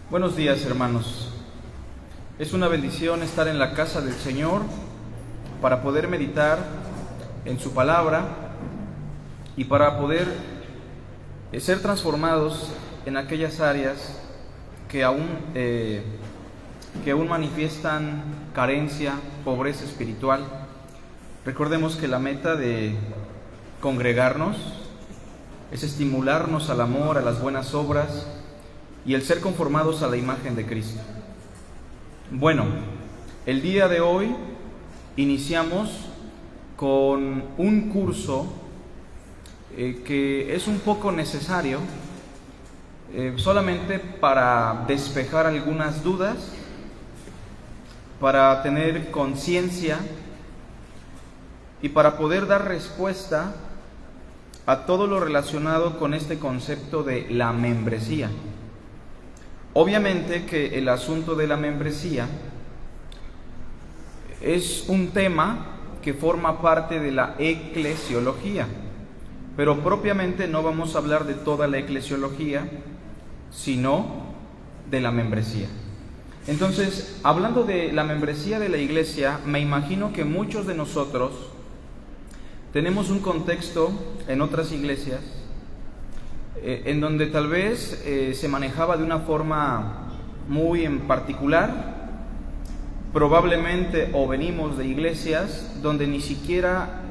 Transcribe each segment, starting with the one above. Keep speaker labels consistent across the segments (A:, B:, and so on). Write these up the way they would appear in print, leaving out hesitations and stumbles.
A: Buenos días, hermanos. Es una bendición estar en la casa del Señor para poder meditar en su palabra y para poder ser transformados en aquellas áreas que aún manifiestan carencia, pobreza espiritual. Recordemos que la meta de congregarnos es estimularnos al amor, a las buenas obras y el ser conformados a la imagen de Cristo. Bueno, el día de hoy iniciamos con un curso que es un poco necesario solamente para despejar algunas dudas, para tener conciencia y para poder dar respuesta a todo lo relacionado con este concepto de la membresía. Obviamente que el asunto de la membresía es un tema que forma parte de la eclesiología, pero propiamente no vamos a hablar de toda la eclesiología, sino de la membresía. Entonces, hablando de la membresía de la iglesia, me imagino que muchos de nosotros tenemos un contexto en otras iglesias en donde tal vez se manejaba de una forma muy en particular, probablemente o venimos de iglesias donde ni siquiera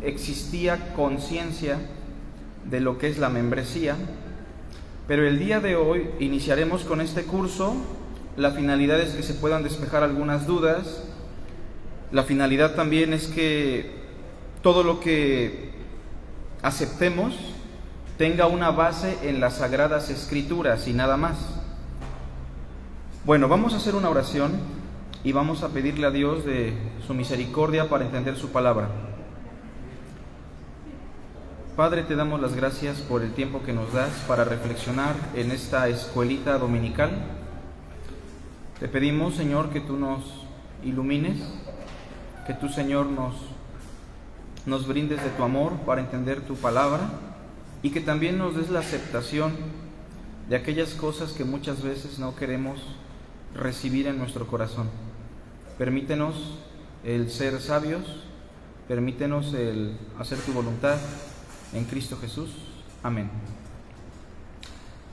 A: existía conciencia de lo que es la membresía, pero el día de hoy iniciaremos con este curso. La finalidad es que se puedan despejar algunas dudas. La finalidad también es que todo lo que aceptemos tenga una base en las Sagradas Escrituras y nada más. Bueno, vamos a hacer una oración y vamos a pedirle a Dios de su misericordia para entender su palabra. Padre, te damos las gracias por el tiempo que nos das para reflexionar en esta escuelita dominical. Te pedimos, Señor, que tú nos ilumines, que tú, Señor, nos brindes de tu amor para entender tu palabra y que también nos des la aceptación de aquellas cosas que muchas veces no queremos recibir en nuestro corazón. Permítenos el ser sabios, permítenos el hacer tu voluntad en Cristo Jesús. Amén.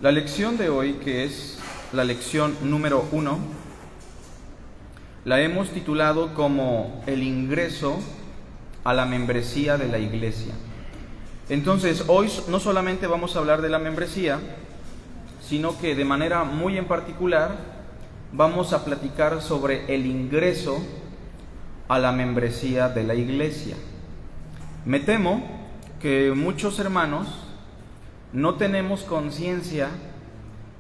A: La lección de hoy, que es la lección número 1, la hemos titulado como el ingreso a la membresía de la iglesia. Entonces, hoy no solamente vamos a hablar de la membresía, sino que de manera muy en particular vamos a platicar sobre el ingreso a la membresía de la iglesia. Me temo que muchos hermanos no tenemos conciencia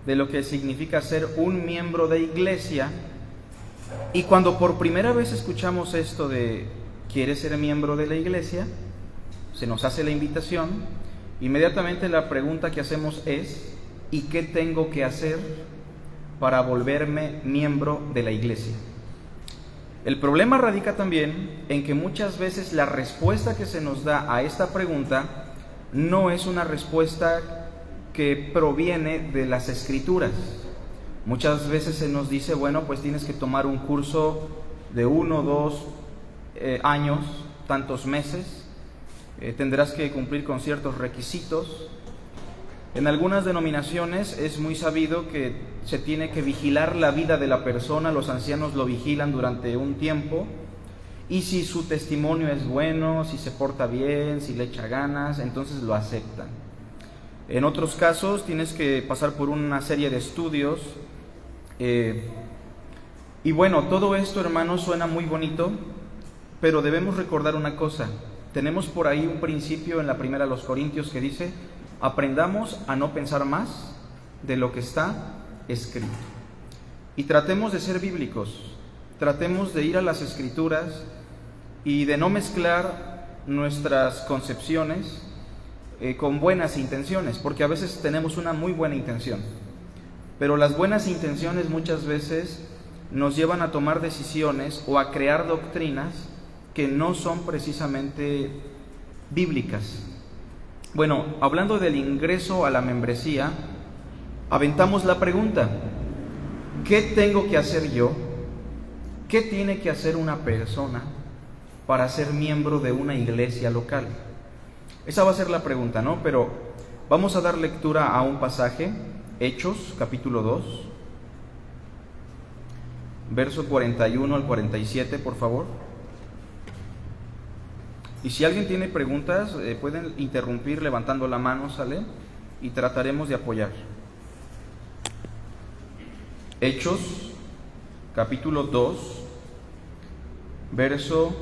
A: de lo que significa ser un miembro de iglesia, y cuando por primera vez escuchamos esto de ¿quieres ser miembro de la iglesia?, se nos hace la invitación, inmediatamente la pregunta que hacemos es ¿y qué tengo que hacer para volverme miembro de la iglesia? El problema radica también en que muchas veces la respuesta que se nos da a esta pregunta no es una respuesta que proviene de las Escrituras. Muchas veces se nos dice, bueno, pues tienes que tomar un curso de 1 o 2 años, tantos meses, tendrás que cumplir con ciertos requisitos. En algunas denominaciones es muy sabido que se tiene que vigilar la vida de la persona, los ancianos lo vigilan durante un tiempo, y si su testimonio es bueno, si se porta bien, si le echa ganas, entonces lo aceptan. En otros casos tienes que pasar por una serie de estudios, y bueno, todo esto, hermanos, suena muy bonito, pero debemos recordar una cosa. Tenemos por ahí un principio en la primera de los Corintios que dice: aprendamos a no pensar más de lo que está escrito. Y tratemos de ser bíblicos, tratemos de ir a las Escrituras y de no mezclar nuestras concepciones con buenas intenciones, porque a veces tenemos una muy buena intención, pero las buenas intenciones muchas veces nos llevan a tomar decisiones o a crear doctrinas que no son precisamente bíblicas. Bueno, hablando del ingreso a la membresía, aventamos la pregunta: ¿qué tengo que hacer yo? ¿Qué tiene que hacer una persona para ser miembro de una iglesia local? Esa va a ser la pregunta, ¿no? Pero vamos a dar lectura a un pasaje, Hechos, capítulo 2, verso 41 al 47, por favor. Y si alguien tiene preguntas, pueden interrumpir levantando la mano, ¿sale? Y trataremos de apoyar. Hechos, capítulo 2, verso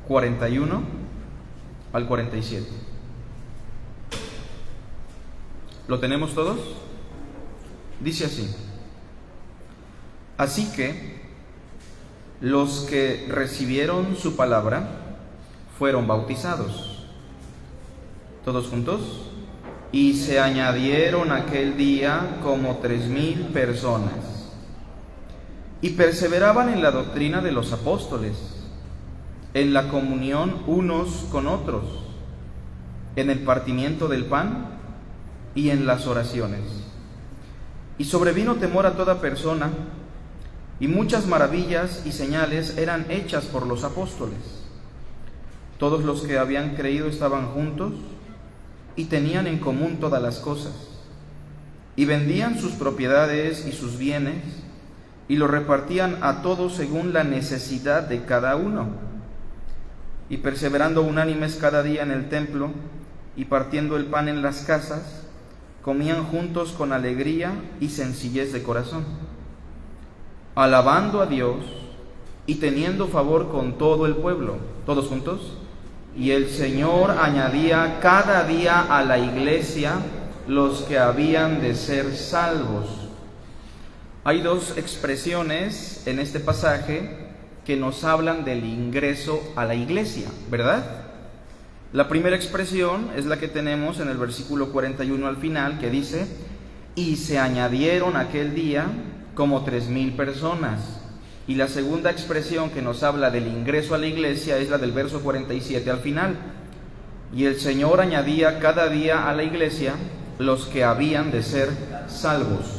A: 41 al 47. ¿Lo tenemos todos? Dice así: así que los que recibieron su palabra fueron bautizados. ¿Todos juntos? Y se añadieron aquel día como 3,000 personas. Y perseveraban en la doctrina de los apóstoles, en la comunión unos con otros, en el partimiento del pan y en las oraciones. Y sobrevino temor a toda persona, y muchas maravillas y señales eran hechas por los apóstoles. Todos los que habían creído estaban juntos y tenían en común todas las cosas, y vendían sus propiedades y sus bienes, y lo repartían a todos según la necesidad de cada uno. Y perseverando unánimes cada día en el templo, y partiendo el pan en las casas, comían juntos con alegría y sencillez de corazón, alabando a Dios y teniendo favor con todo el pueblo. ¿Todos juntos? Y el Señor añadía cada día a la iglesia los que habían de ser salvos. Hay dos expresiones en este pasaje que nos hablan del ingreso a la iglesia, ¿verdad? La primera expresión es la que tenemos en el versículo 41 al final, que dice: y se añadieron aquel día como 3,000 personas. Y la segunda expresión que nos habla del ingreso a la iglesia es la del verso 47 al final: y el Señor añadía cada día a la iglesia los que habían de ser salvos.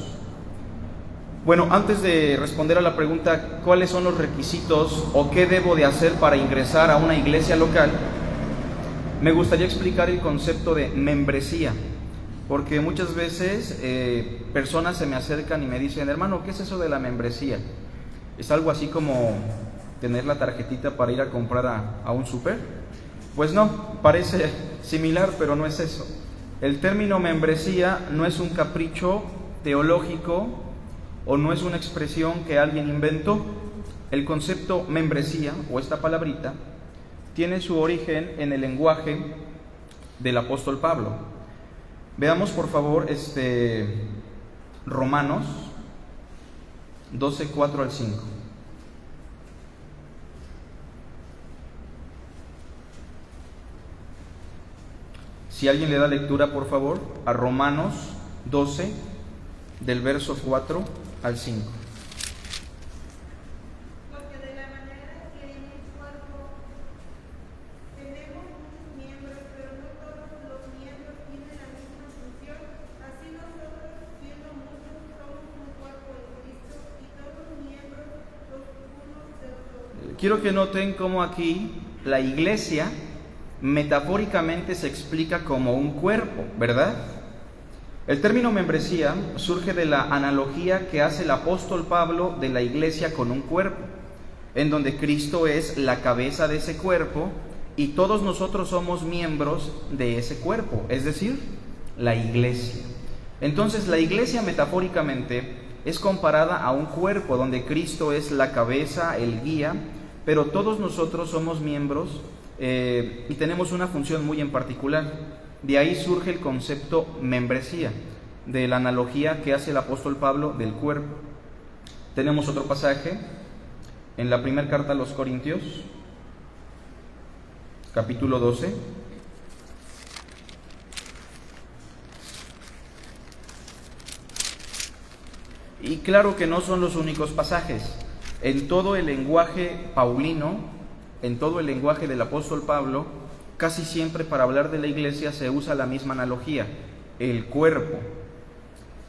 A: Bueno, antes de responder a la pregunta, ¿cuáles son los requisitos o qué debo de hacer para ingresar a una iglesia local?, me gustaría explicar el concepto de membresía, porque muchas veces personas se me acercan y me dicen: hermano, ¿qué es eso de la membresía? ¿Es algo así como tener la tarjetita para ir a comprar a un súper? Pues no, parece similar, pero no es eso. El término membresía no es un capricho teológico o no es una expresión que alguien inventó. El concepto membresía, o esta palabrita, tiene su origen en el lenguaje del apóstol Pablo. Veamos por favor Romanos 12, 4 al 5. Si alguien le da lectura, por favor, a Romanos 12, del verso 4 al 5. Quiero que noten cómo aquí la iglesia metafóricamente se explica como un cuerpo, ¿verdad? El término membresía surge de la analogía que hace el apóstol Pablo de la iglesia con un cuerpo, en donde Cristo es la cabeza de ese cuerpo y todos nosotros somos miembros de ese cuerpo, es decir, la iglesia. Entonces, la iglesia metafóricamente es comparada a un cuerpo donde Cristo es la cabeza, el guía, pero todos nosotros somos miembros y tenemos una función muy en particular. De ahí surge el concepto membresía, de la analogía que hace el apóstol Pablo del cuerpo. Tenemos otro pasaje en la primera carta a los Corintios, capítulo 12. Y claro que no son los únicos pasajes. En todo el lenguaje paulino, en todo el lenguaje del apóstol Pablo, casi siempre para hablar de la iglesia se usa la misma analogía, el cuerpo.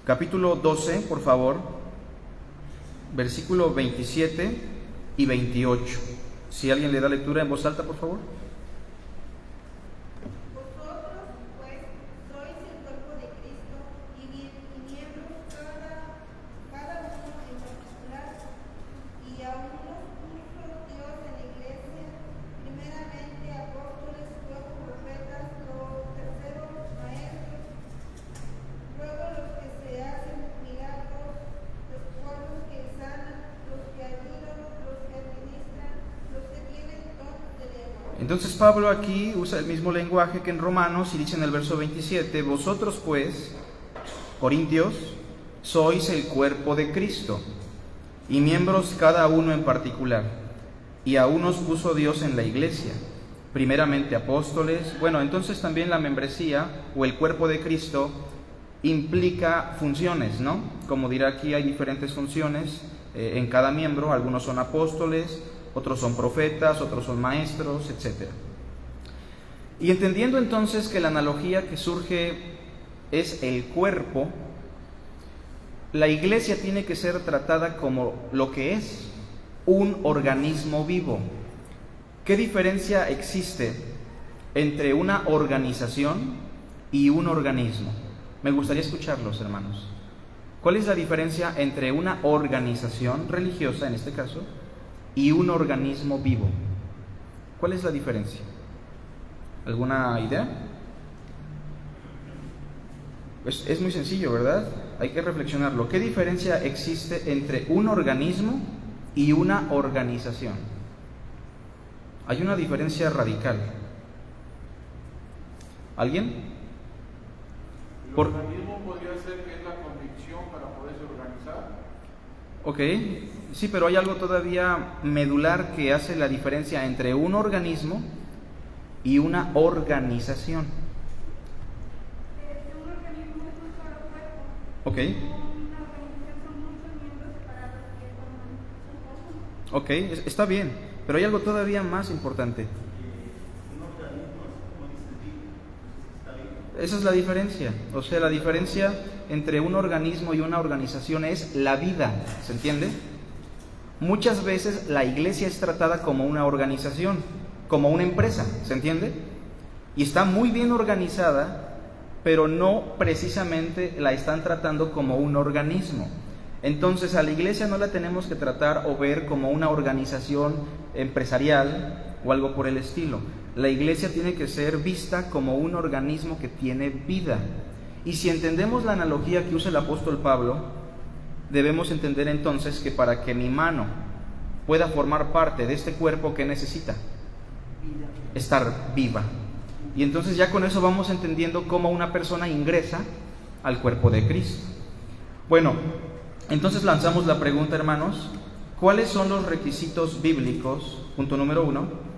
A: capítulo 12, por favor, versículo 27 y 28. Si alguien le da lectura en voz alta, por favor. Entonces Pablo aquí usa el mismo lenguaje que en Romanos y dice en el verso 27, vosotros pues, corintios, sois el cuerpo de Cristo y miembros cada uno en particular, y a unos puso Dios en la iglesia, primeramente apóstoles. Bueno, entonces también la membresía o el cuerpo de Cristo implica funciones, ¿no? Como dirá aquí, hay diferentes funciones en cada miembro, algunos son apóstoles, otros son profetas, otros son maestros, etc. Y entendiendo entonces que la analogía que surge es el cuerpo, la iglesia tiene que ser tratada como lo que es, un organismo vivo. ¿Qué diferencia existe entre una organización y un organismo? Me gustaría escucharlos, hermanos. ¿Cuál es la diferencia entre una organización religiosa, en este caso, y un organismo vivo? ¿Cuál es la diferencia? ¿Alguna idea? Es muy sencillo, ¿verdad? Hay que reflexionarlo. ¿Qué diferencia existe entre un organismo y una organización? Hay una diferencia radical. ¿Alguien?
B: El organismo podría ser que es la convicción para poderse organizar.
A: Ok, sí, pero hay algo todavía medular que hace la diferencia entre un organismo y una organización.
C: Un organismo es un solo cuerpo.
A: Ok.
C: Una organización son muchos miembros separados que forman un
A: Ok, está bien, pero hay algo todavía más importante. Esa es la diferencia. O sea, la diferencia entre un organismo y una organización es la vida, ¿se entiende? Muchas veces la iglesia es tratada como una organización, como una empresa, ¿se entiende? Y está muy bien organizada, pero no precisamente la están tratando como un organismo. Entonces a la iglesia no la tenemos que tratar o ver como una organización empresarial o algo por el estilo. La iglesia tiene que ser vista como un organismo que tiene vida. Y si entendemos la analogía que usa el apóstol Pablo, debemos entender entonces que para que mi mano pueda formar parte de este cuerpo, ¿qué necesita? Estar viva. Y entonces ya con eso vamos entendiendo cómo una persona ingresa al cuerpo de Cristo. Bueno, entonces lanzamos la pregunta, hermanos, ¿cuáles son los requisitos bíblicos, punto número 1,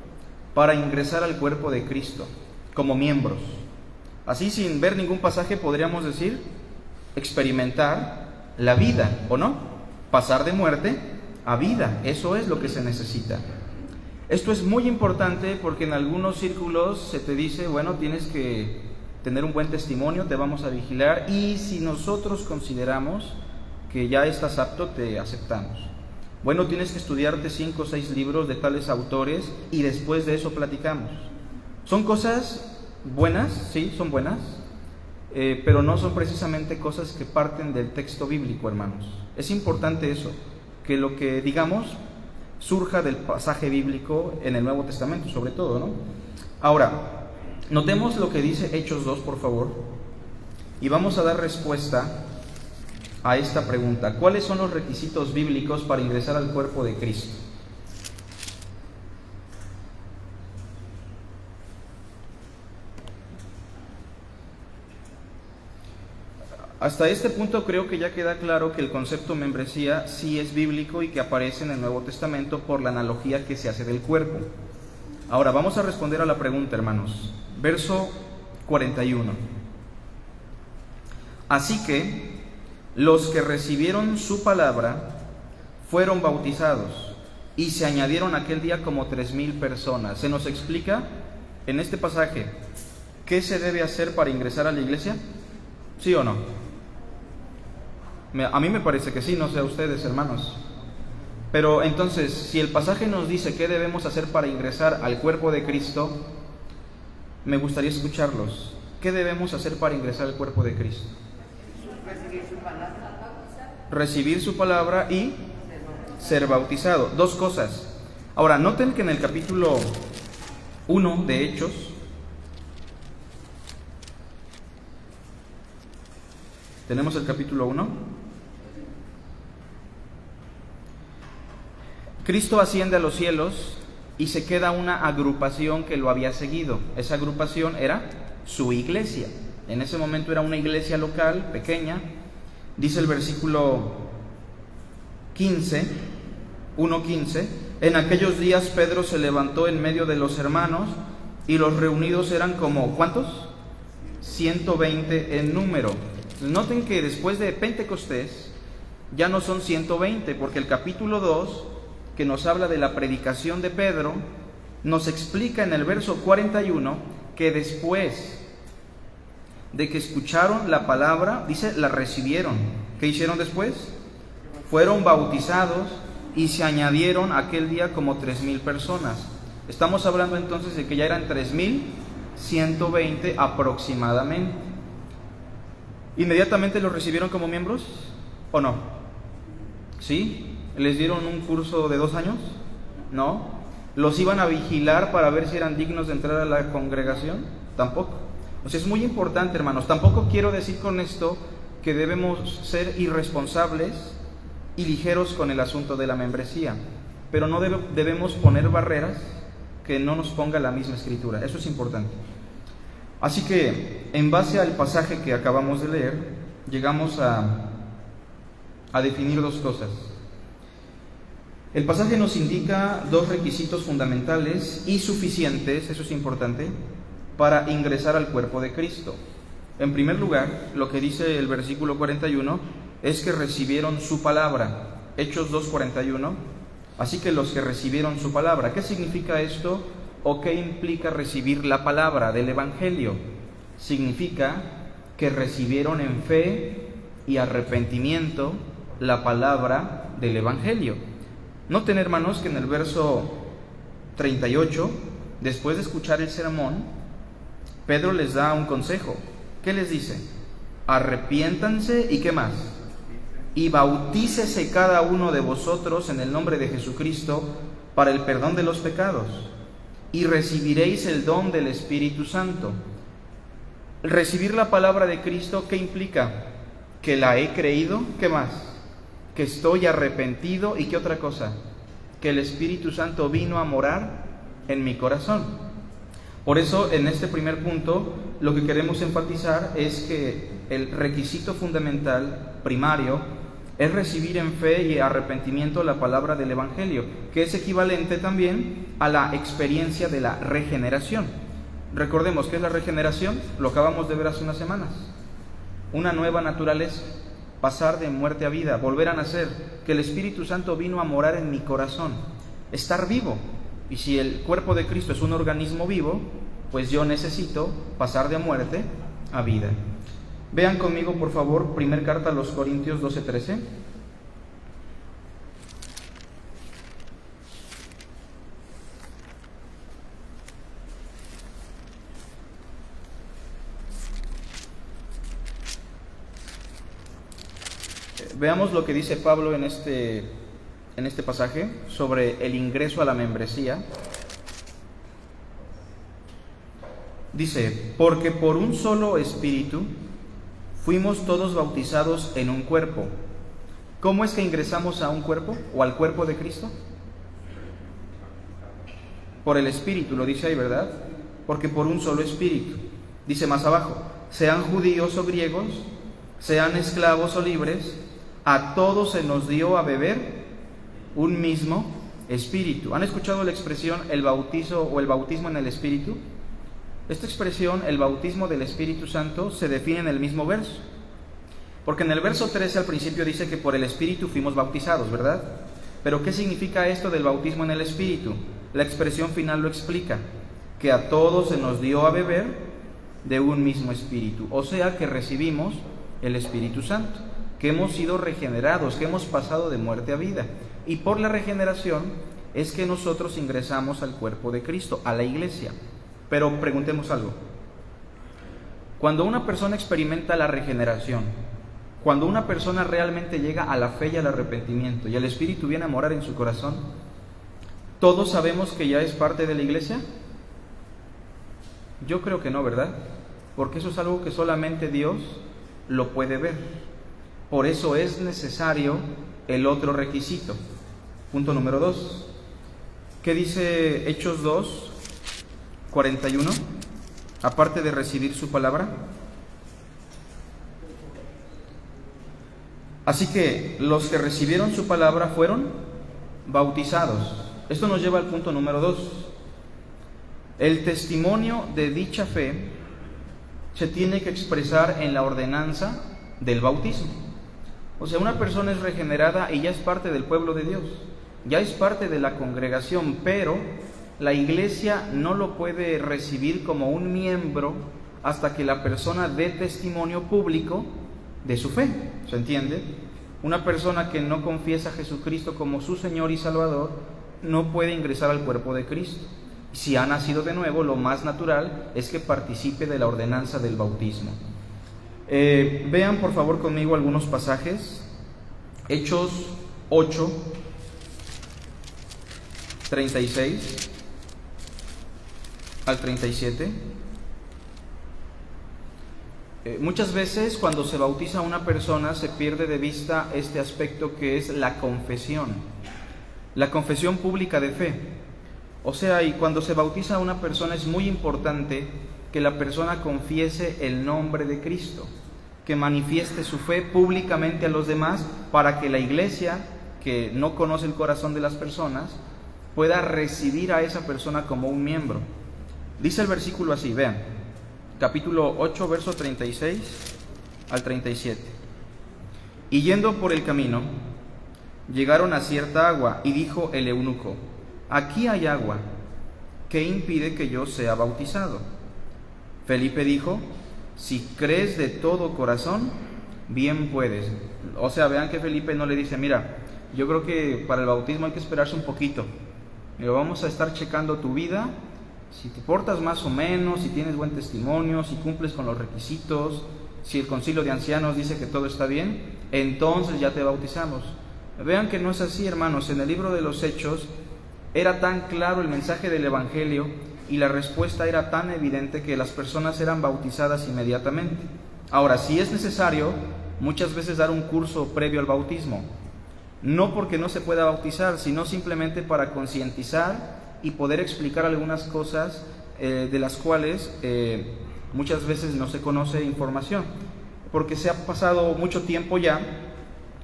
A: para ingresar al cuerpo de Cristo como miembros? Así, sin ver ningún pasaje, podríamos decir, experimentar la vida, ¿o no? Pasar de muerte a vida, eso es lo que se necesita. Esto es muy importante porque en algunos círculos se te dice, bueno, tienes que tener un buen testimonio, te vamos a vigilar, y si nosotros consideramos que ya estás apto, te aceptamos. Bueno, tienes que estudiarte 5 o 6 libros de tales autores y después de eso platicamos. Son cosas buenas, sí, son buenas, pero no son precisamente cosas que parten del texto bíblico, hermanos. Es importante eso, que lo que digamos surja del pasaje bíblico en el Nuevo Testamento, sobre todo, ¿no? Ahora, notemos lo que dice Hechos 2, por favor, y vamos a dar respuesta a esta pregunta. ¿Cuáles son los requisitos bíblicos para ingresar al cuerpo de Cristo? Hasta este punto creo que ya queda claro que el concepto membresía sí es bíblico y que aparece en el Nuevo Testamento por la analogía que se hace del cuerpo. Ahora vamos a responder a la pregunta, hermanos. Verso 41. Así que los que recibieron su palabra fueron bautizados y se añadieron aquel día como 3,000 personas. ¿Se nos explica en este pasaje qué se debe hacer para ingresar a la iglesia? ¿Sí o no? A mí me parece que sí, no sé a ustedes, hermanos. Pero entonces, si el pasaje nos dice qué debemos hacer para ingresar al cuerpo de Cristo, me gustaría escucharlos. ¿Qué debemos hacer para ingresar al cuerpo de Cristo? Recibir su palabra y ser bautizado. Dos cosas. Ahora, noten que en el capítulo 1 de Hechos, tenemos el capítulo 1. Cristo asciende a los cielos y se queda una agrupación que lo había seguido. Esa agrupación era su iglesia. En ese momento era una iglesia local, pequeña. Dice el versículo 15, 1:15, en aquellos días Pedro se levantó en medio de los hermanos y los reunidos eran como, ¿cuántos? 120 en número. Noten que después de Pentecostés ya no son 120, porque el capítulo 2, que nos habla de la predicación de Pedro, nos explica en el verso 41 que después de que escucharon la palabra, dice, la recibieron. ¿Qué hicieron después? Fueron bautizados y se añadieron aquel día como 3,000 personas. Estamos hablando entonces de que ya eran 3,120 aproximadamente. ¿Inmediatamente los recibieron como miembros o no? ¿Sí? ¿Les dieron un curso de 2 años? ¿No? ¿Los iban a vigilar para ver si eran dignos de entrar a la congregación? Tampoco. O sea, es muy importante, hermanos. Tampoco quiero decir con esto que debemos ser irresponsables y ligeros con el asunto de la membresía, pero no debemos poner barreras que no nos ponga la misma Escritura. Eso es importante. Así que, en base al pasaje que acabamos de leer, llegamos a definir 2 cosas. El pasaje nos indica 2 requisitos fundamentales y suficientes, eso es importante, para ingresar al cuerpo de Cristo. En primer lugar, lo que dice el versículo 41 es que recibieron su palabra. Hechos 2:41. Así que los que recibieron su palabra. ¿Qué significa esto? ¿O qué implica recibir la palabra del Evangelio? Significa que recibieron en fe y arrepentimiento la palabra del Evangelio. Noten, hermanos, que en el verso 38, después de escuchar el sermón, Pedro les da un consejo. ¿Qué les dice? Arrepiéntanse y ¿qué más? Y bautícese cada uno de vosotros en el nombre de Jesucristo para el perdón de los pecados, y recibiréis el don del Espíritu Santo. Recibir la palabra de Cristo, ¿qué implica? Que la he creído, ¿qué más? Que estoy arrepentido y ¿qué otra cosa? Que el Espíritu Santo vino a morar en mi corazón. Por eso, en este primer punto, lo que queremos enfatizar es que el requisito fundamental, primario, es recibir en fe y arrepentimiento la palabra del Evangelio, que es equivalente también a la experiencia de la regeneración. Recordemos, ¿qué es la regeneración? Lo acabamos de ver hace unas semanas. Una nueva naturaleza, pasar de muerte a vida, volver a nacer, que el Espíritu Santo vino a morar en mi corazón, estar vivo. Y si el cuerpo de Cristo es un organismo vivo, pues yo necesito pasar de muerte a vida. Vean conmigo, por favor, primera carta a los Corintios 12:13. Veamos lo que dice Pablo en este pasaje sobre el ingreso a la membresía. Dice, porque por un solo espíritu fuimos todos bautizados en un cuerpo. ¿Cómo es que ingresamos a un cuerpo o al cuerpo de Cristo? Por el Espíritu, lo dice ahí, ¿verdad? Porque por un solo Espíritu. Dice más abajo, sean judíos o griegos, sean esclavos o libres, a todos se nos dio a beber un mismo Espíritu. ¿Han escuchado la expresión el bautizo o el bautismo en el Espíritu? Esta expresión, el bautismo del Espíritu Santo, se define en el mismo verso. Porque en el verso 13 al principio dice que por el Espíritu fuimos bautizados, ¿verdad? Pero ¿qué significa esto del bautismo en el Espíritu? La expresión final lo explica, que a todos se nos dio a beber de un mismo Espíritu. O sea que recibimos el Espíritu Santo. que hemos sido regenerados, que hemos pasado de muerte a vida. Y por la regeneración es que nosotros ingresamos al cuerpo de Cristo, a la iglesia. Pero preguntemos algo. Cuando una persona experimenta la regeneración, cuando una persona realmente llega a la fe y al arrepentimiento y el Espíritu viene a morar en su corazón, ¿todos sabemos que ya es parte de la iglesia? Yo creo que no, ¿verdad? Porque eso es algo que solamente Dios lo puede ver. Por eso es necesario el otro requisito. Punto número 2. ¿Qué dice Hechos 2, 41? Aparte de recibir su palabra. Así que los que recibieron su palabra fueron bautizados. Esto nos lleva al punto número 2. El testimonio de dicha fe se tiene que expresar en la ordenanza del bautismo. O sea, una persona es regenerada y ya es parte del pueblo de Dios, ya es parte de la congregación, pero la iglesia no lo puede recibir como un miembro hasta que la persona dé testimonio público de su fe. ¿Se entiende? Una persona que no confiesa a Jesucristo como su Señor y Salvador no puede ingresar al cuerpo de Cristo. Si ha nacido de nuevo, lo más natural es que participe de la ordenanza del bautismo. Vean por favor conmigo algunos pasajes. Hechos 8, 36 al 37. Muchas veces cuando se bautiza a una persona se pierde de vista este aspecto que es la confesión pública de fe. O sea, y cuando se bautiza a una persona es muy importante que la persona confiese el nombre de Cristo, que manifieste su fe públicamente a los demás para que la iglesia, que no conoce el corazón de las personas, pueda recibir a esa persona como un miembro. Dice el versículo así, vean, capítulo 8, verso 36 al 37. Y yendo por el camino, llegaron a cierta agua, y dijo el eunuco: aquí hay agua, ¿qué impide que yo sea bautizado? Felipe dijo: si crees de todo corazón, bien puedes. O sea, vean que Felipe no le dice: mira, yo creo que para el bautismo hay que esperarse un poquito. Vamos a estar checando tu vida, si te portas más o menos, si tienes buen testimonio, si cumples con los requisitos, si el concilio de ancianos dice que todo está bien, entonces ya te bautizamos. Vean que no es así, hermanos. En el libro de los Hechos era tan claro el mensaje del Evangelio y la respuesta era tan evidente que las personas eran bautizadas inmediatamente. Ahora, si es necesario muchas veces dar un curso previo al bautismo, no porque no se pueda bautizar, sino simplemente para concientizar y poder explicar algunas cosas de las cuales muchas veces no se conoce información, porque se ha pasado mucho tiempo ya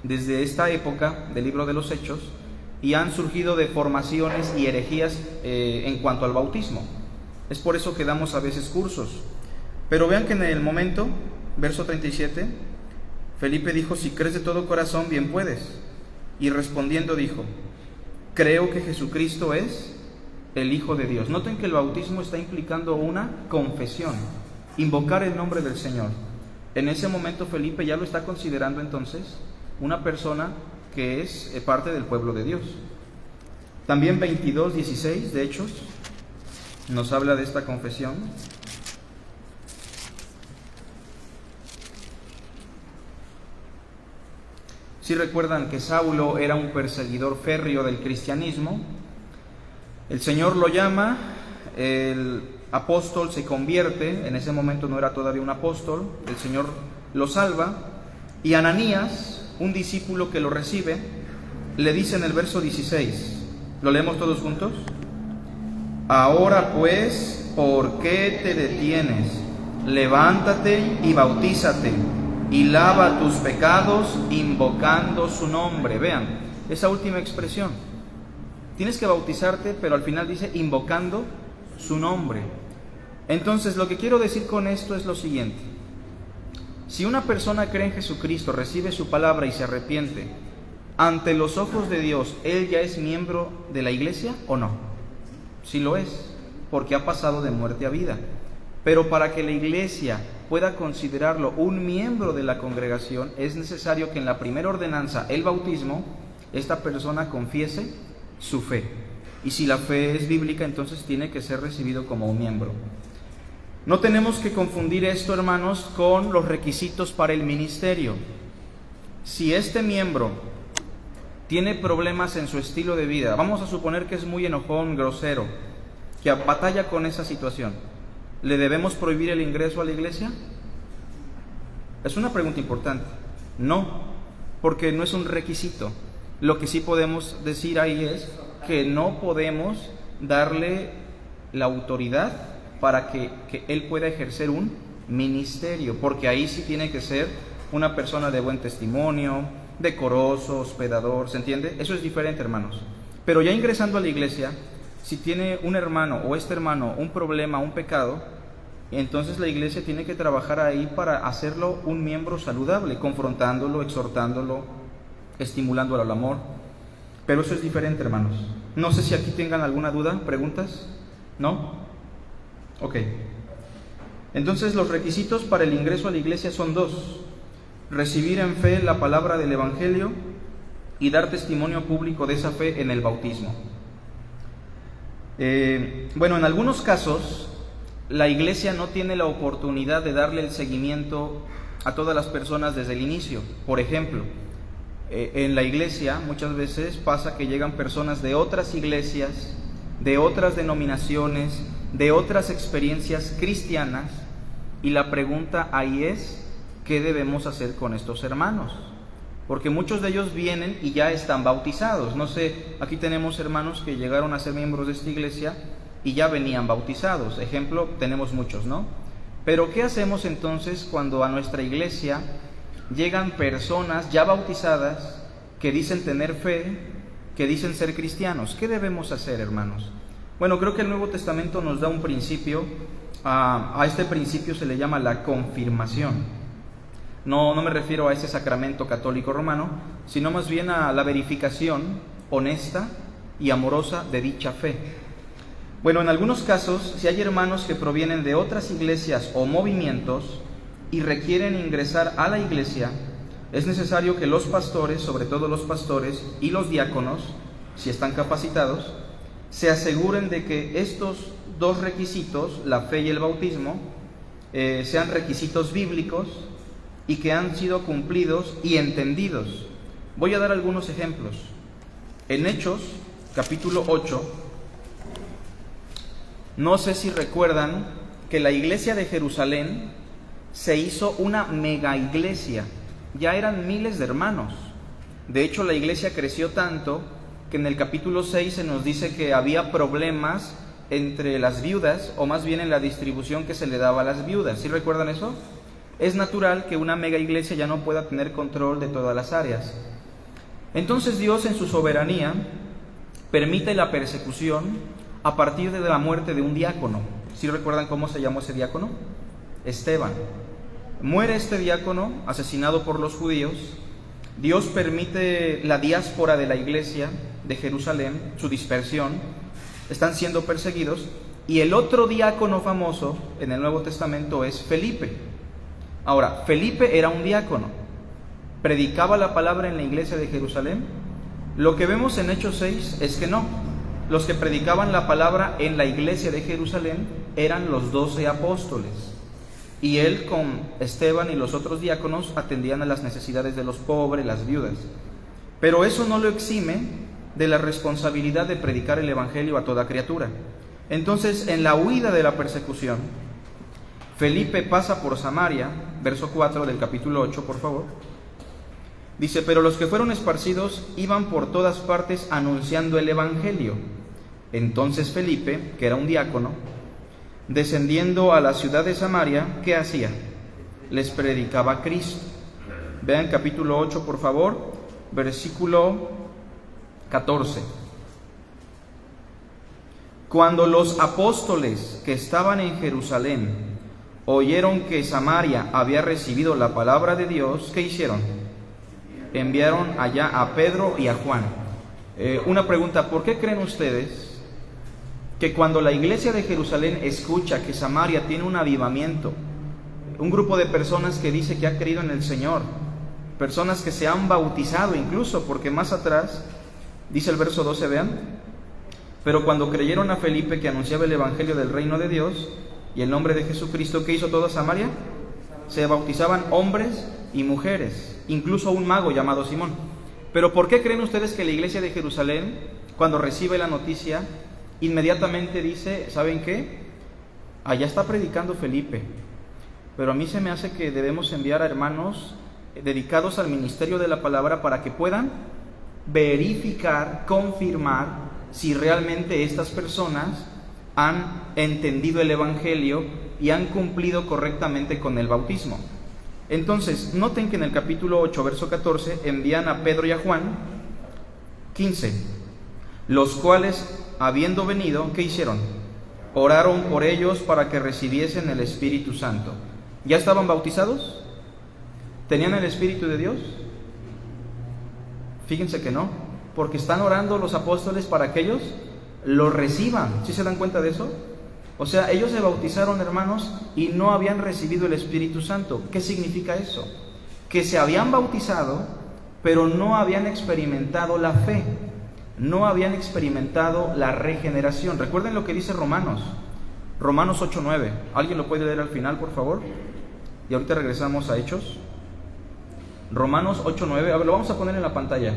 A: desde esta época del libro de los Hechos y han surgido deformaciones y herejías en cuanto al bautismo. Es por eso que damos a veces cursos. Pero vean que en el momento, verso 37, Felipe dijo: si crees de todo corazón, bien puedes. Y respondiendo dijo: creo que Jesucristo es el Hijo de Dios. Noten que el bautismo está implicando una confesión, invocar el nombre del Señor. En ese momento Felipe ya lo está considerando entonces una persona que es parte del pueblo de Dios. También 22:16 de Hechos nos habla de esta confesión. Si recuerdan que Saulo era un perseguidor férreo del cristianismo, el Señor lo llama, el apóstol se convierte, en ese momento no era todavía un apóstol, el Señor lo salva, y Ananías, un discípulo que lo recibe, le dice en el verso 16, ¿lo leemos todos juntos? Ahora pues, ¿por qué te detienes? Levántate y bautízate, y lava tus pecados invocando su nombre. Vean, esa última expresión. Tienes que bautizarte, pero al final dice invocando su nombre. Entonces, lo que quiero decir con esto es lo siguiente. Si una persona cree en Jesucristo, recibe su palabra y se arrepiente, ante los ojos de Dios, ¿él ya es miembro de la iglesia o no? Sí lo es, porque ha pasado de muerte a vida. Pero para que la iglesia pueda considerarlo un miembro de la congregación, es necesario que en la primera ordenanza, el bautismo, esta persona confiese su fe. Y si la fe es bíblica, entonces tiene que ser recibido como un miembro. No tenemos que confundir esto, hermanos, con los requisitos para el ministerio. Si este miembro tiene problemas en su estilo de vida, vamos a suponer que es muy enojón, grosero, que batalla con esa situación, ¿le debemos prohibir el ingreso a la iglesia? Es una pregunta importante. No, porque no es un requisito. Lo que sí podemos decir ahí es que no podemos darle la autoridad para que él pueda ejercer un ministerio, porque ahí sí tiene que ser una persona de buen testimonio, decoroso, hospedador, ¿se entiende? Eso es diferente, hermanos. Pero ya ingresando a la iglesia, si tiene un hermano o este hermano un problema, un pecado, entonces la iglesia tiene que trabajar ahí para hacerlo un miembro saludable, confrontándolo, exhortándolo, estimulándolo al amor. Pero eso es diferente, hermanos. No sé si aquí tengan alguna duda, preguntas. ¿No? Ok. Entonces los requisitos para el ingreso a la iglesia son dos: recibir en fe la palabra del Evangelio y dar testimonio público de esa fe en el bautismo. Bueno, en algunos casos la iglesia no tiene la oportunidad de darle el seguimiento a todas las personas desde el inicio. Por ejemplo, en la iglesia muchas veces pasa que llegan personas de otras iglesias, de otras denominaciones, de otras experiencias cristianas, y la pregunta ahí es: ¿qué debemos hacer con estos hermanos? Porque muchos de ellos vienen y ya están bautizados. No sé, aquí tenemos hermanos que llegaron a ser miembros de esta iglesia y ya venían bautizados. Ejemplo, tenemos muchos, ¿no? Pero ¿qué hacemos entonces cuando a nuestra iglesia llegan personas ya bautizadas que dicen tener fe, que dicen ser cristianos? ¿Qué debemos hacer, hermanos? Bueno, creo que el Nuevo Testamento nos da un principio. A este principio se le llama la confirmación. No me refiero a ese sacramento católico romano, sino más bien a la verificación honesta y amorosa de dicha fe. Bueno, en algunos casos, si hay hermanos que provienen de otras iglesias o movimientos y requieren ingresar a la iglesia, es necesario que los pastores, sobre todo los pastores y los diáconos, si están capacitados, se aseguren de que estos dos requisitos, la fe y el bautismo, sean requisitos bíblicos y que han sido cumplidos y entendidos. Voy a dar algunos ejemplos. En Hechos, capítulo 8, no sé si recuerdan que la iglesia de Jerusalén se hizo una mega iglesia. Ya eran miles de hermanos. De hecho, la iglesia creció tanto que en el capítulo 6 se nos dice que había problemas entre las viudas, o más bien en la distribución que se le daba a las viudas. ¿Sí recuerdan eso? Es natural que una mega iglesia ya no pueda tener control de todas las áreas. Entonces Dios, en su soberanía, permite la persecución a partir de la muerte de un diácono. ¿Sí recuerdan cómo se llamó ese diácono? Esteban. Muere este diácono, asesinado por los judíos. Dios permite la diáspora de la iglesia de Jerusalén, su dispersión. Están siendo perseguidos. Y el otro diácono famoso en el Nuevo Testamento es Felipe. Ahora, Felipe era un diácono, predicaba la palabra en la iglesia de Jerusalén. Lo que vemos en Hechos 6 es que no. Los que predicaban la palabra en la iglesia de Jerusalén eran los 12 apóstoles. Y él con Esteban y los otros diáconos atendían a las necesidades de los pobres, las viudas. Pero eso no lo exime de la responsabilidad de predicar el evangelio a toda criatura. Entonces, en la huida de la persecución, Felipe pasa por Samaria, verso 4 del capítulo 8, por favor. Dice: pero los que fueron esparcidos iban por todas partes anunciando el evangelio. Entonces Felipe, que era un diácono, descendiendo a la ciudad de Samaria, ¿qué hacía? Les predicaba a Cristo. Vean capítulo 8, por favor, versículo 14. Cuando los apóstoles que estaban en Jerusalén oyeron que Samaria había recibido la palabra de Dios, ¿qué hicieron? Enviaron allá a Pedro y a Juan. Una pregunta: ¿por qué creen ustedes que cuando la iglesia de Jerusalén escucha que Samaria tiene un avivamiento, un grupo de personas que dice que ha creído en el Señor, personas que se han bautizado incluso, porque más atrás dice el verso 12, vean: pero cuando creyeron a Felipe, que anunciaba el evangelio del reino de Dios y el nombre de Jesucristo, ¿qué hizo toda Samaria? Se bautizaban hombres y mujeres, incluso un mago llamado Simón. Pero ¿por qué creen ustedes que la iglesia de Jerusalén, cuando recibe la noticia, inmediatamente dice, ¿saben qué? Allá está predicando Felipe, pero a mí se me hace que debemos enviar a hermanos dedicados al ministerio de la palabra para que puedan verificar, confirmar si realmente estas personas han entendido el evangelio y han cumplido correctamente con el bautismo? Entonces, noten que en el capítulo 8, verso 14, envían a Pedro y a Juan. 15, los cuales, habiendo venido, ¿qué hicieron? Oraron por ellos para que recibiesen el Espíritu Santo. ¿Ya estaban bautizados? ¿Tenían el Espíritu de Dios? Fíjense que no, porque están orando los apóstoles para que ellos lo reciban. ¿Sí se dan cuenta de eso? O sea, ellos se bautizaron, hermanos, y no habían recibido el Espíritu Santo. ¿Qué significa eso? Que se habían bautizado, pero no habían experimentado la fe, no habían experimentado la regeneración. Recuerden lo que dice Romanos 8:9. ¿Alguien lo puede leer al final, por favor? Y ahorita regresamos a Hechos. Romanos 8:9. A ver, lo vamos a poner en la pantalla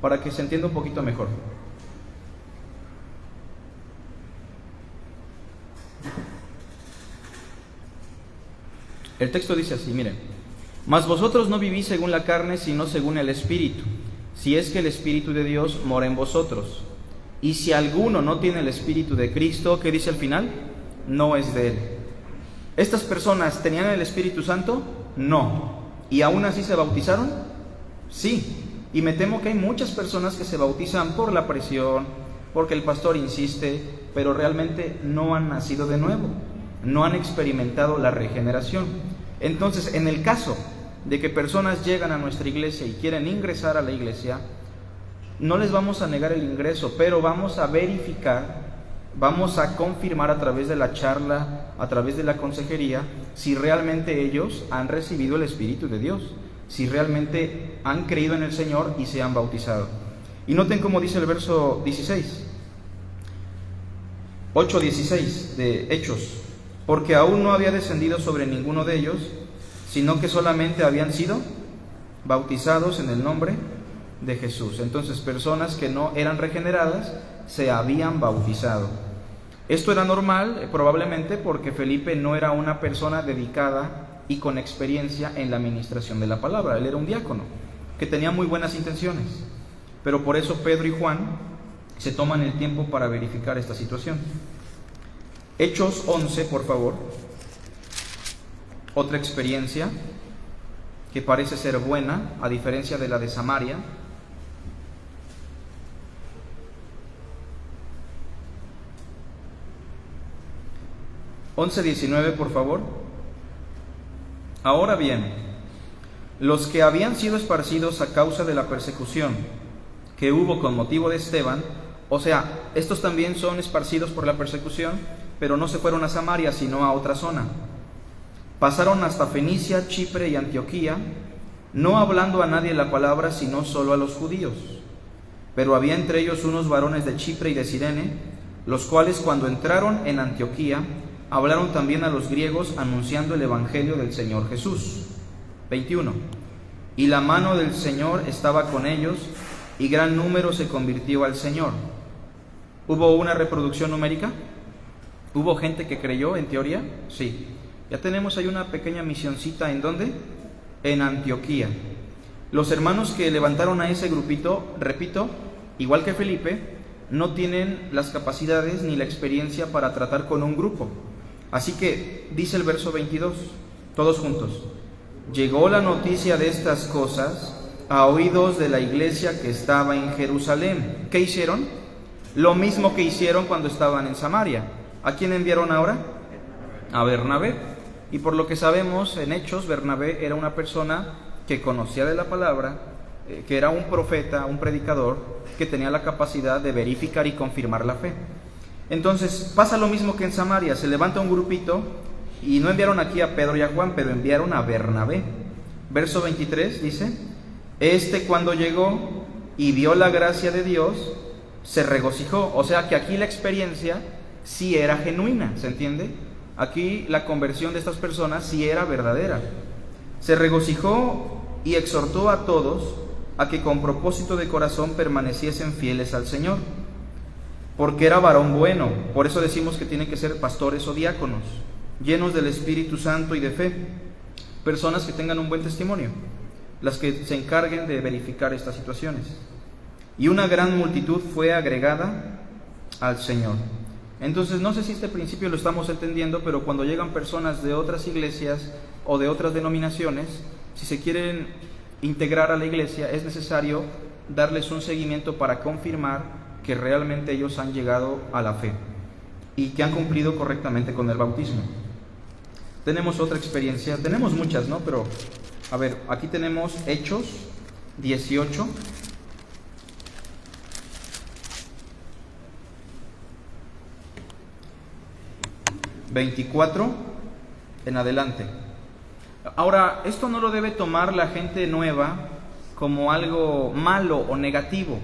A: para que se entienda un poquito mejor. El texto dice así, miren: mas vosotros no vivís según la carne, sino según el Espíritu, si es que el Espíritu de Dios mora en vosotros. Y si alguno no tiene el Espíritu de Cristo, ¿qué dice al final? No es de él. ¿Estas personas tenían el Espíritu Santo? No. ¿Y aún así se bautizaron? Sí. Y me temo que hay muchas personas que se bautizan por la presión, porque el pastor insiste, pero realmente no han nacido de nuevo, no han experimentado la regeneración. Entonces, en el caso de que personas llegan a nuestra iglesia y quieren ingresar a la iglesia, no les vamos a negar el ingreso, pero vamos a verificar, vamos a confirmar a través de la charla, a través de la consejería, si realmente ellos han recibido el Espíritu de Dios, si realmente han creído en el Señor y se han bautizado. Y noten cómo dice el verso 16, 8:16 de Hechos: porque aún no había descendido sobre ninguno de ellos, sino que solamente habían sido bautizados en el nombre de Jesús. Entonces, personas que no eran regeneradas se habían bautizado. Esto era normal, probablemente porque Felipe no era una persona dedicada y con experiencia en la administración de la palabra. Él era un diácono que tenía muy buenas intenciones, pero por eso Pedro y Juan se toman el tiempo para verificar esta situación. Hechos 11, por favor. Otra experiencia que parece ser buena, a diferencia de la de Samaria. (11:19), por favor. Ahora bien, los que habían sido esparcidos a causa de la persecución que hubo con motivo de Esteban, o sea, estos también son esparcidos por la persecución, pero no se fueron a Samaria, sino a otra zona. Pasaron hasta Fenicia, Chipre y Antioquía, no hablando a nadie la palabra, sino solo a los judíos. Pero había entre ellos unos varones de Chipre y de Cirene, los cuales, cuando entraron en Antioquía, hablaron también a los griegos, anunciando el evangelio del Señor Jesús. 21. Y la mano del Señor estaba con ellos, y gran número se convirtió al Señor. ¿Hubo una reproducción numérica? ¿Hubo gente que creyó, en teoría? Sí. Ya tenemos ahí una pequeña misioncita. ¿En dónde? En Antioquía. Los hermanos que levantaron a ese grupito, repito, igual que Felipe, no tienen las capacidades ni la experiencia para tratar con un grupo. Así que dice el verso 22, todos juntos: llegó la noticia de estas cosas a oídos de la iglesia que estaba en Jerusalén. ¿Qué hicieron? Lo mismo que hicieron cuando estaban en Samaria. ¿A quién enviaron ahora? A Bernabé. Y por lo que sabemos en Hechos, Bernabé era una persona que conocía de la palabra, que era un profeta, un predicador, que tenía la capacidad de verificar y confirmar la fe. Entonces pasa lo mismo que en Samaria. Se levanta un grupito Y no enviaron aquí a Pedro y a Juan, pero enviaron a Bernabé. Verso 23 dice: cuando llegó y vio la gracia de Dios, se regocijó. O sea que aquí la experiencia sí era genuina, ¿se entiende? Aquí la conversión de estas personas sí era verdadera. Se regocijó y exhortó a todos a que con propósito de corazón permaneciesen fieles al Señor, porque era varón bueno. Por eso decimos que tienen que ser pastores o diáconos, llenos del Espíritu Santo y de fe, personas que tengan un buen testimonio, las que se encarguen de verificar estas situaciones. Y una gran multitud fue agregada al Señor. Entonces, no sé si este principio lo estamos entendiendo, pero cuando llegan personas de otras iglesias o de otras denominaciones, si se quieren integrar a la iglesia, es necesario darles un seguimiento para confirmar que realmente ellos han llegado a la fe y que han cumplido correctamente con el bautismo. Tenemos otra experiencia, tenemos muchas, ¿no? Pero, a ver, aquí tenemos Hechos 18. ...24 en adelante. Ahora, esto no lo debe tomar la gente nueva como algo malo o negativo.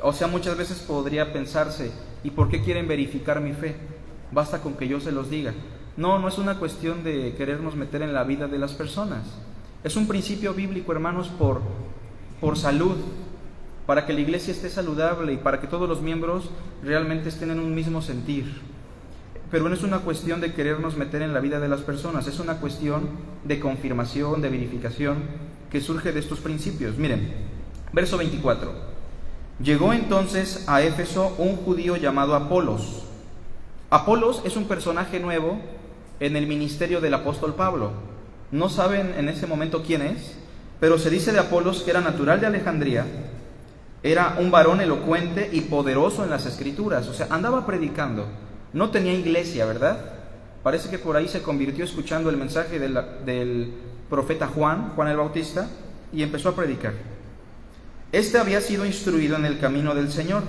A: O sea, muchas veces podría pensarse: ¿y por qué quieren verificar mi fe? Basta con que yo se los diga. No es una cuestión de querernos meter en la vida de las personas. Es un principio bíblico, hermanos, por salud, para que la iglesia esté saludable y para que todos los miembros realmente estén en un mismo sentir. Pero no es una cuestión de querernos meter en la vida de las personas, es una cuestión de confirmación, de verificación, que surge de estos principios. Miren, verso 24. Llegó entonces a Éfeso un judío llamado Apolos. Apolos es un personaje nuevo en el ministerio del apóstol Pablo. No saben en ese momento quién es, pero se dice de Apolos que era natural de Alejandría, era un varón elocuente y poderoso en las Escrituras, o sea, andaba predicando. No tenía iglesia, ¿verdad? Parece que por ahí se convirtió escuchando el mensaje del profeta Juan el Bautista, y empezó a predicar. Había sido instruido en el camino del Señor,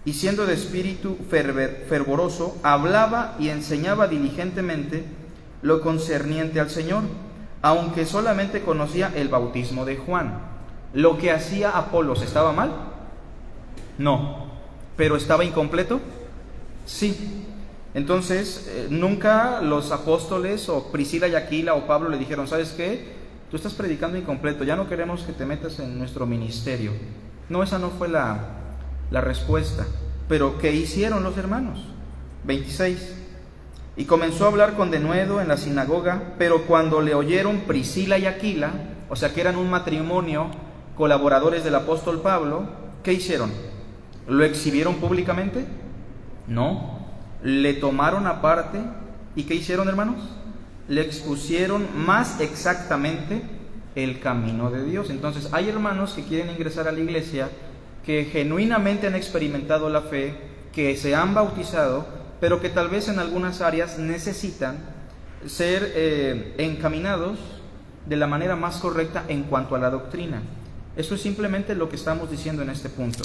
A: y siendo de espíritu fervoroso, hablaba y enseñaba diligentemente lo concerniente al Señor, aunque solamente conocía el bautismo de Juan. ¿Lo que hacía Apolos estaba mal? No. ¿Pero estaba incompleto? Sí. Entonces, nunca los apóstoles o Priscila y Aquila o Pablo le dijeron: ¿sabes qué? Tú estás predicando incompleto, ya no queremos que te metas en nuestro ministerio. No, esa no fue la respuesta. Pero ¿qué hicieron los hermanos? 26. Y comenzó a hablar con denuedo en la sinagoga, pero cuando le oyeron Priscila y Aquila, o sea que eran un matrimonio, colaboradores del apóstol Pablo, ¿qué hicieron? ¿Lo exhibieron públicamente? No, le tomaron aparte. ¿Y qué hicieron, hermanos? Le expusieron más exactamente el camino de Dios. Entonces, hay hermanos que quieren ingresar a la iglesia, que genuinamente han experimentado la fe, que se han bautizado, pero que tal vez en algunas áreas necesitan ser encaminados de la manera más correcta en cuanto a la doctrina. Eso es simplemente lo que estamos diciendo en este punto.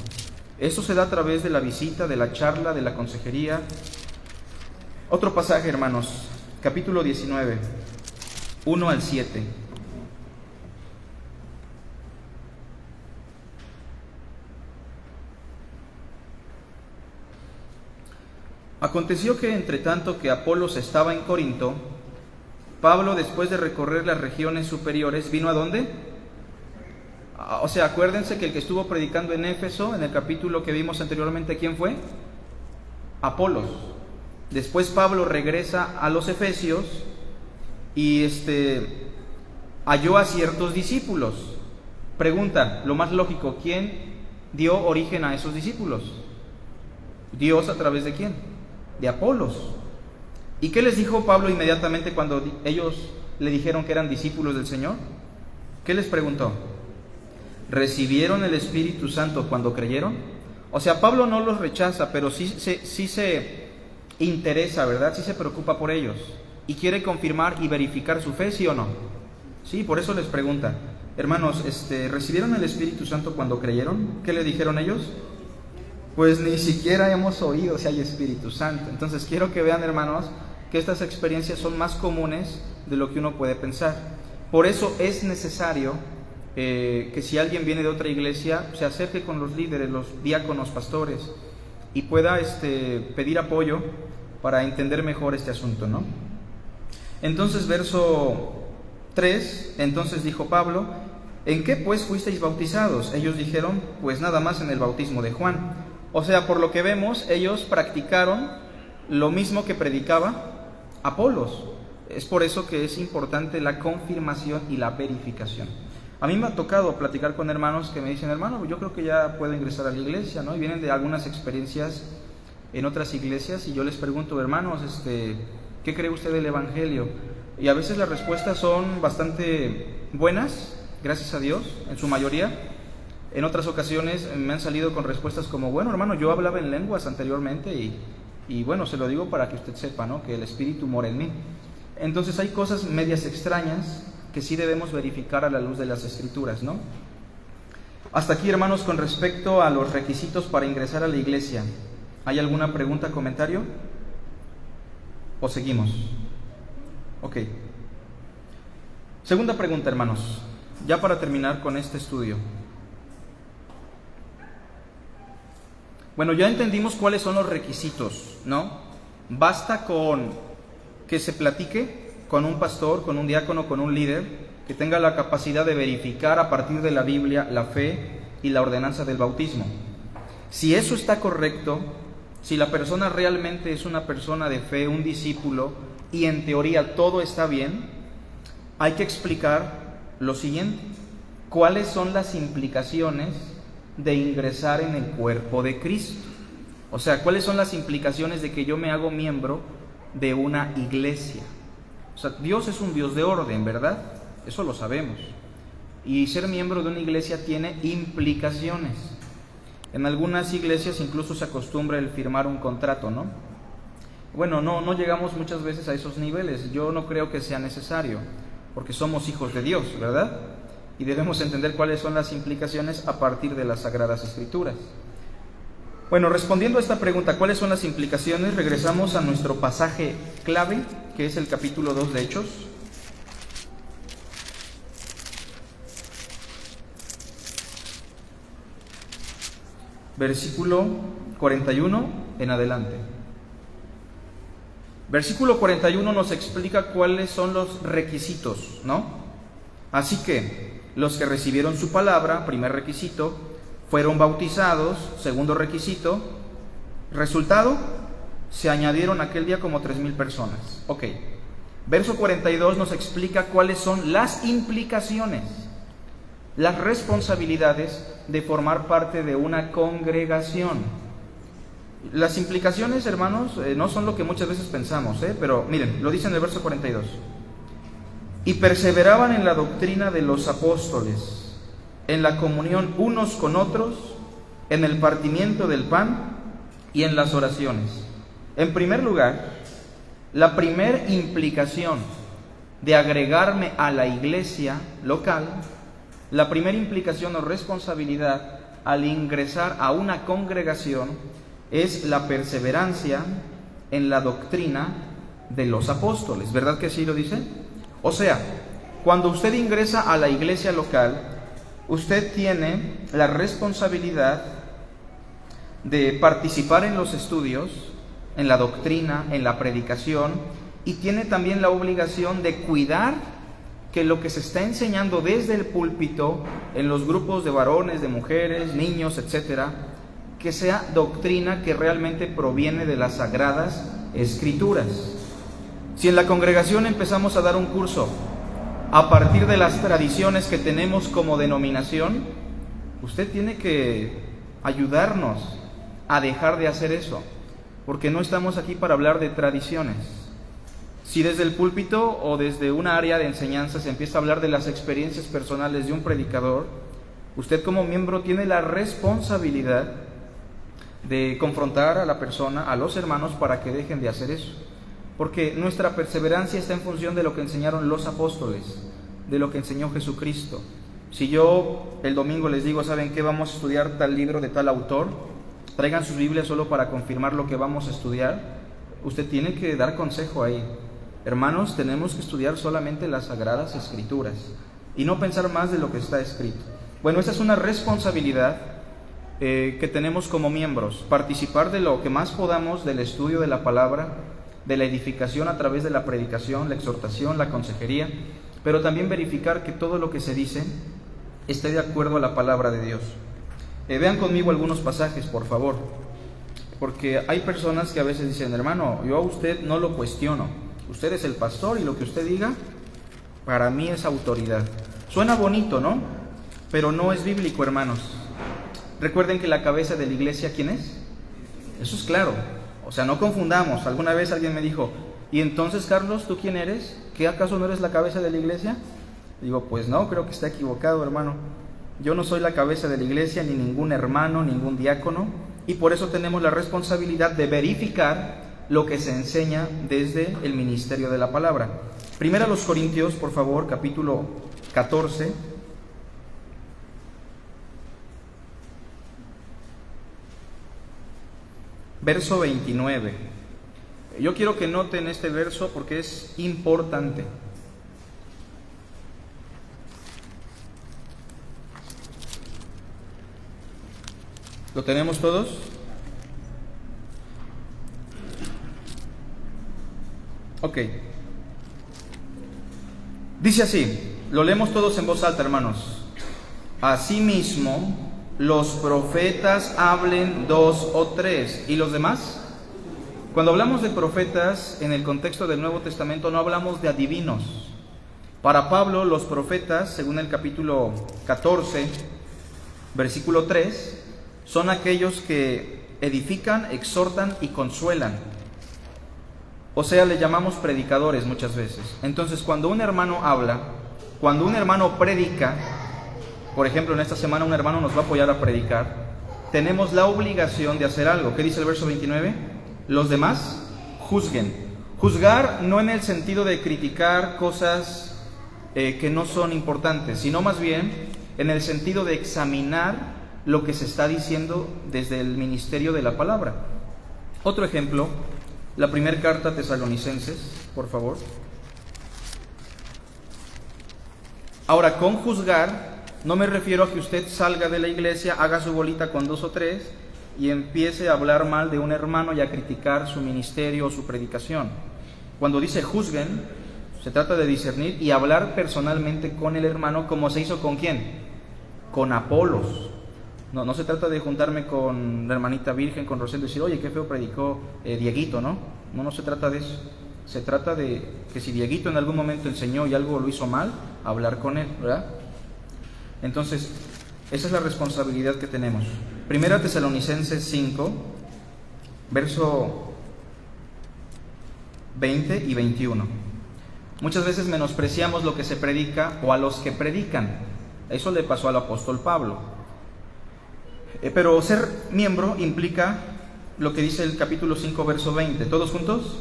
A: Eso se da a través de la visita, de la charla, de la consejería. Otro pasaje, hermanos, capítulo 19, 1 al 7. Aconteció que entre tanto que Apolos estaba en Corinto, Pablo, después de recorrer las regiones superiores, ¿vino a dónde? O sea, acuérdense que el que estuvo predicando en Éfeso, en el capítulo que vimos anteriormente, ¿quién fue? Apolos. Después Pablo regresa a los Efesios y halló a ciertos discípulos. Pregunta, lo más lógico, ¿quién dio origen a esos discípulos? Dios, ¿a través de quién? De Apolos. ¿Y qué les dijo Pablo inmediatamente cuando ellos le dijeron que eran discípulos del Señor? ¿Qué les preguntó? ¿Recibieron el Espíritu Santo cuando creyeron? O sea, Pablo no los rechaza, pero sí se interesa, ¿verdad? Sí se preocupa por ellos y quiere confirmar y verificar su fe, ¿sí o no? Sí, por eso les pregunta: hermanos, ¿recibieron el Espíritu Santo cuando creyeron? ¿Qué le dijeron ellos? Pues ni siquiera hemos oído si hay Espíritu Santo. Entonces quiero que vean, hermanos, que estas experiencias son más comunes de lo que uno puede pensar. Por eso es necesario que si alguien viene de otra iglesia, se acerque con los líderes, los diáconos, pastores, y pueda pedir apoyo para entender mejor este asunto, ¿no? Entonces, verso 3, entonces dijo Pablo: ¿en qué pues fuisteis bautizados? Ellos dijeron: pues nada más en el bautismo de Juan. O sea, por lo que vemos, ellos practicaron lo mismo que predicaba Apolos. Es por eso que es importante la confirmación y la verificación. A mí me ha tocado platicar con hermanos que me dicen: hermano, yo creo que ya puedo ingresar a la iglesia, ¿no? Y vienen de algunas experiencias en otras iglesias, y yo les pregunto: hermanos, ¿qué cree usted del evangelio? Y a veces las respuestas son bastante buenas, gracias a Dios, en su mayoría. En otras ocasiones me han salido con respuestas como: bueno, hermano, yo hablaba en lenguas anteriormente y bueno, se lo digo para que usted sepa, ¿no?, que el Espíritu mora en mí. Entonces hay cosas medias extrañas que sí debemos verificar a la luz de las Escrituras, ¿no? Hasta aquí, hermanos, con respecto a los requisitos para ingresar a la iglesia. ¿Hay alguna pregunta, comentario? ¿O seguimos? Ok. Segunda pregunta, hermanos, ya para terminar con este estudio. Bueno, ya entendimos cuáles son los requisitos, ¿no? Basta con que se platique con un pastor, con un diácono, con un líder, que tenga la capacidad de verificar a partir de la Biblia la fe y la ordenanza del bautismo. Si eso está correcto, si la persona realmente es una persona de fe, un discípulo, y en teoría todo está bien, hay que explicar lo siguiente: ¿cuáles son las implicaciones de ingresar en el cuerpo de Cristo? O sea, ¿cuáles son las implicaciones de que yo me hago miembro de una iglesia? O sea, Dios es un Dios de orden, ¿verdad? Eso lo sabemos. Y ser miembro de una iglesia tiene implicaciones. En algunas iglesias incluso se acostumbra el firmar un contrato, ¿no? Bueno, no llegamos muchas veces a esos niveles. Yo no creo que sea necesario, porque somos hijos de Dios, ¿verdad? Y debemos entender cuáles son las implicaciones a partir de las Sagradas Escrituras. Bueno, respondiendo a esta pregunta, ¿cuáles son las implicaciones?, regresamos a nuestro pasaje clave, que es el capítulo 2 de Hechos. Versículo 41 en adelante. Versículo 41 nos explica cuáles son los requisitos, ¿no? Así que los que recibieron su palabra, primer requisito, fueron bautizados, segundo requisito. Resultado: se añadieron aquel día como 3,000 personas. Ok. Verso 42 nos explica cuáles son las implicaciones, las responsabilidades de formar parte de una congregación. Las implicaciones, hermanos, no son lo que muchas veces pensamos, pero miren, lo dice en el verso 42. Y perseveraban en la doctrina de los apóstoles, en la comunión unos con otros, en el partimiento del pan y en las oraciones. En primer lugar, la primer implicación de agregarme a la iglesia local, la primera implicación o responsabilidad al ingresar a una congregación es la perseverancia en la doctrina de los apóstoles. ¿Verdad que sí lo dice? O sea, cuando usted ingresa a la iglesia local, usted tiene la responsabilidad de participar en los estudios, en la doctrina, en la predicación, y tiene también la obligación de cuidar que lo que se está enseñando desde el púlpito, en los grupos de varones, de mujeres, niños, etcétera, que sea doctrina que realmente proviene de las Sagradas Escrituras. Si en la congregación empezamos a dar un curso a partir de las tradiciones que tenemos como denominación, usted tiene que ayudarnos a dejar de hacer eso, porque no estamos aquí para hablar de tradiciones. Si desde el púlpito o desde una área de enseñanza se empieza a hablar de las experiencias personales de un predicador, usted como miembro tiene la responsabilidad de confrontar a la persona, a los hermanos, para que dejen de hacer eso. Porque nuestra perseverancia está en función de lo que enseñaron los apóstoles, de lo que enseñó Jesucristo. Si yo el domingo les digo: ¿saben qué? Vamos a estudiar tal libro de tal autor, traigan sus Biblias solo para confirmar lo que vamos a estudiar. usted tiene que dar consejo ahí. Hermanos, tenemos que estudiar solamente las Sagradas Escrituras y no pensar más de lo que está escrito. Bueno, esa es una responsabilidad que tenemos como miembros, participar de lo que más podamos del estudio de la palabra, de la edificación a través de la predicación, la exhortación, la consejería, pero también verificar que todo lo que se dice esté de acuerdo a la palabra de Dios. Vean conmigo algunos pasajes, por favor, porque hay personas que a veces dicen: hermano, yo a usted no lo cuestiono, usted es el pastor y lo que usted diga para mí es autoridad. Suena bonito, ¿no? Pero no es bíblico, hermanos. Recuerden que la cabeza de la iglesia, ¿quién es? Eso es claro. O sea, no confundamos. Alguna vez alguien me dijo: ¿y entonces, Carlos, tú quién eres? ¿Qué acaso no eres la cabeza de la iglesia? Digo, pues no, creo que está equivocado, hermano. Yo no soy la cabeza de la iglesia, ni ningún hermano, ningún diácono, y por eso tenemos la responsabilidad de verificar lo que se enseña desde el ministerio de la palabra. Primera a los Corintios, por favor, capítulo 14. Verso 29. Yo quiero que noten este verso porque es importante. ¿Lo tenemos todos? Ok. Dice así, lo leemos todos en voz alta, hermanos. Asimismo, los profetas hablen 2 o 3. ¿Y los demás? Cuando hablamos de profetas en el contexto del Nuevo Testamento, no hablamos de adivinos. Para Pablo, los profetas, según el capítulo 14, versículo 3, son aquellos que edifican, exhortan y consuelan. O sea, le llamamos predicadores muchas veces. Entonces, cuando un hermano habla, cuando un hermano predica, por ejemplo, en esta semana un hermano nos va a apoyar a predicar, tenemos la obligación de hacer algo. ¿Qué dice el verso 29? Los demás juzguen. Juzgar no en el sentido de criticar cosas que no son importantes, sino más bien en el sentido de examinar lo que se está diciendo desde el ministerio de la palabra. Otro ejemplo, la primera carta a Tesalonicenses, por favor. Ahora, con juzgar no me refiero a que usted salga de la iglesia, haga su bolita con 2 o 3 y empiece a hablar mal de un hermano y a criticar su ministerio o su predicación. Cuando dice juzguen, se trata de discernir y hablar personalmente con el hermano, como se hizo con ¿quién? Con Apolos. No se trata de juntarme con la hermanita Virgen, con Rosendo, y decir: oye, qué feo predicó Dieguito, ¿no? No se trata de eso. Se trata de que si Dieguito en algún momento enseñó y algo lo hizo mal, hablar con él, ¿verdad? Entonces, esa es la responsabilidad que tenemos. Primera Tesalonicenses 5, verso 20 y 21. Muchas veces menospreciamos lo que se predica o a los que predican. Eso le pasó al apóstol Pablo. Pero ser miembro implica lo que dice el capítulo 5, verso 20. ¿Todos juntos?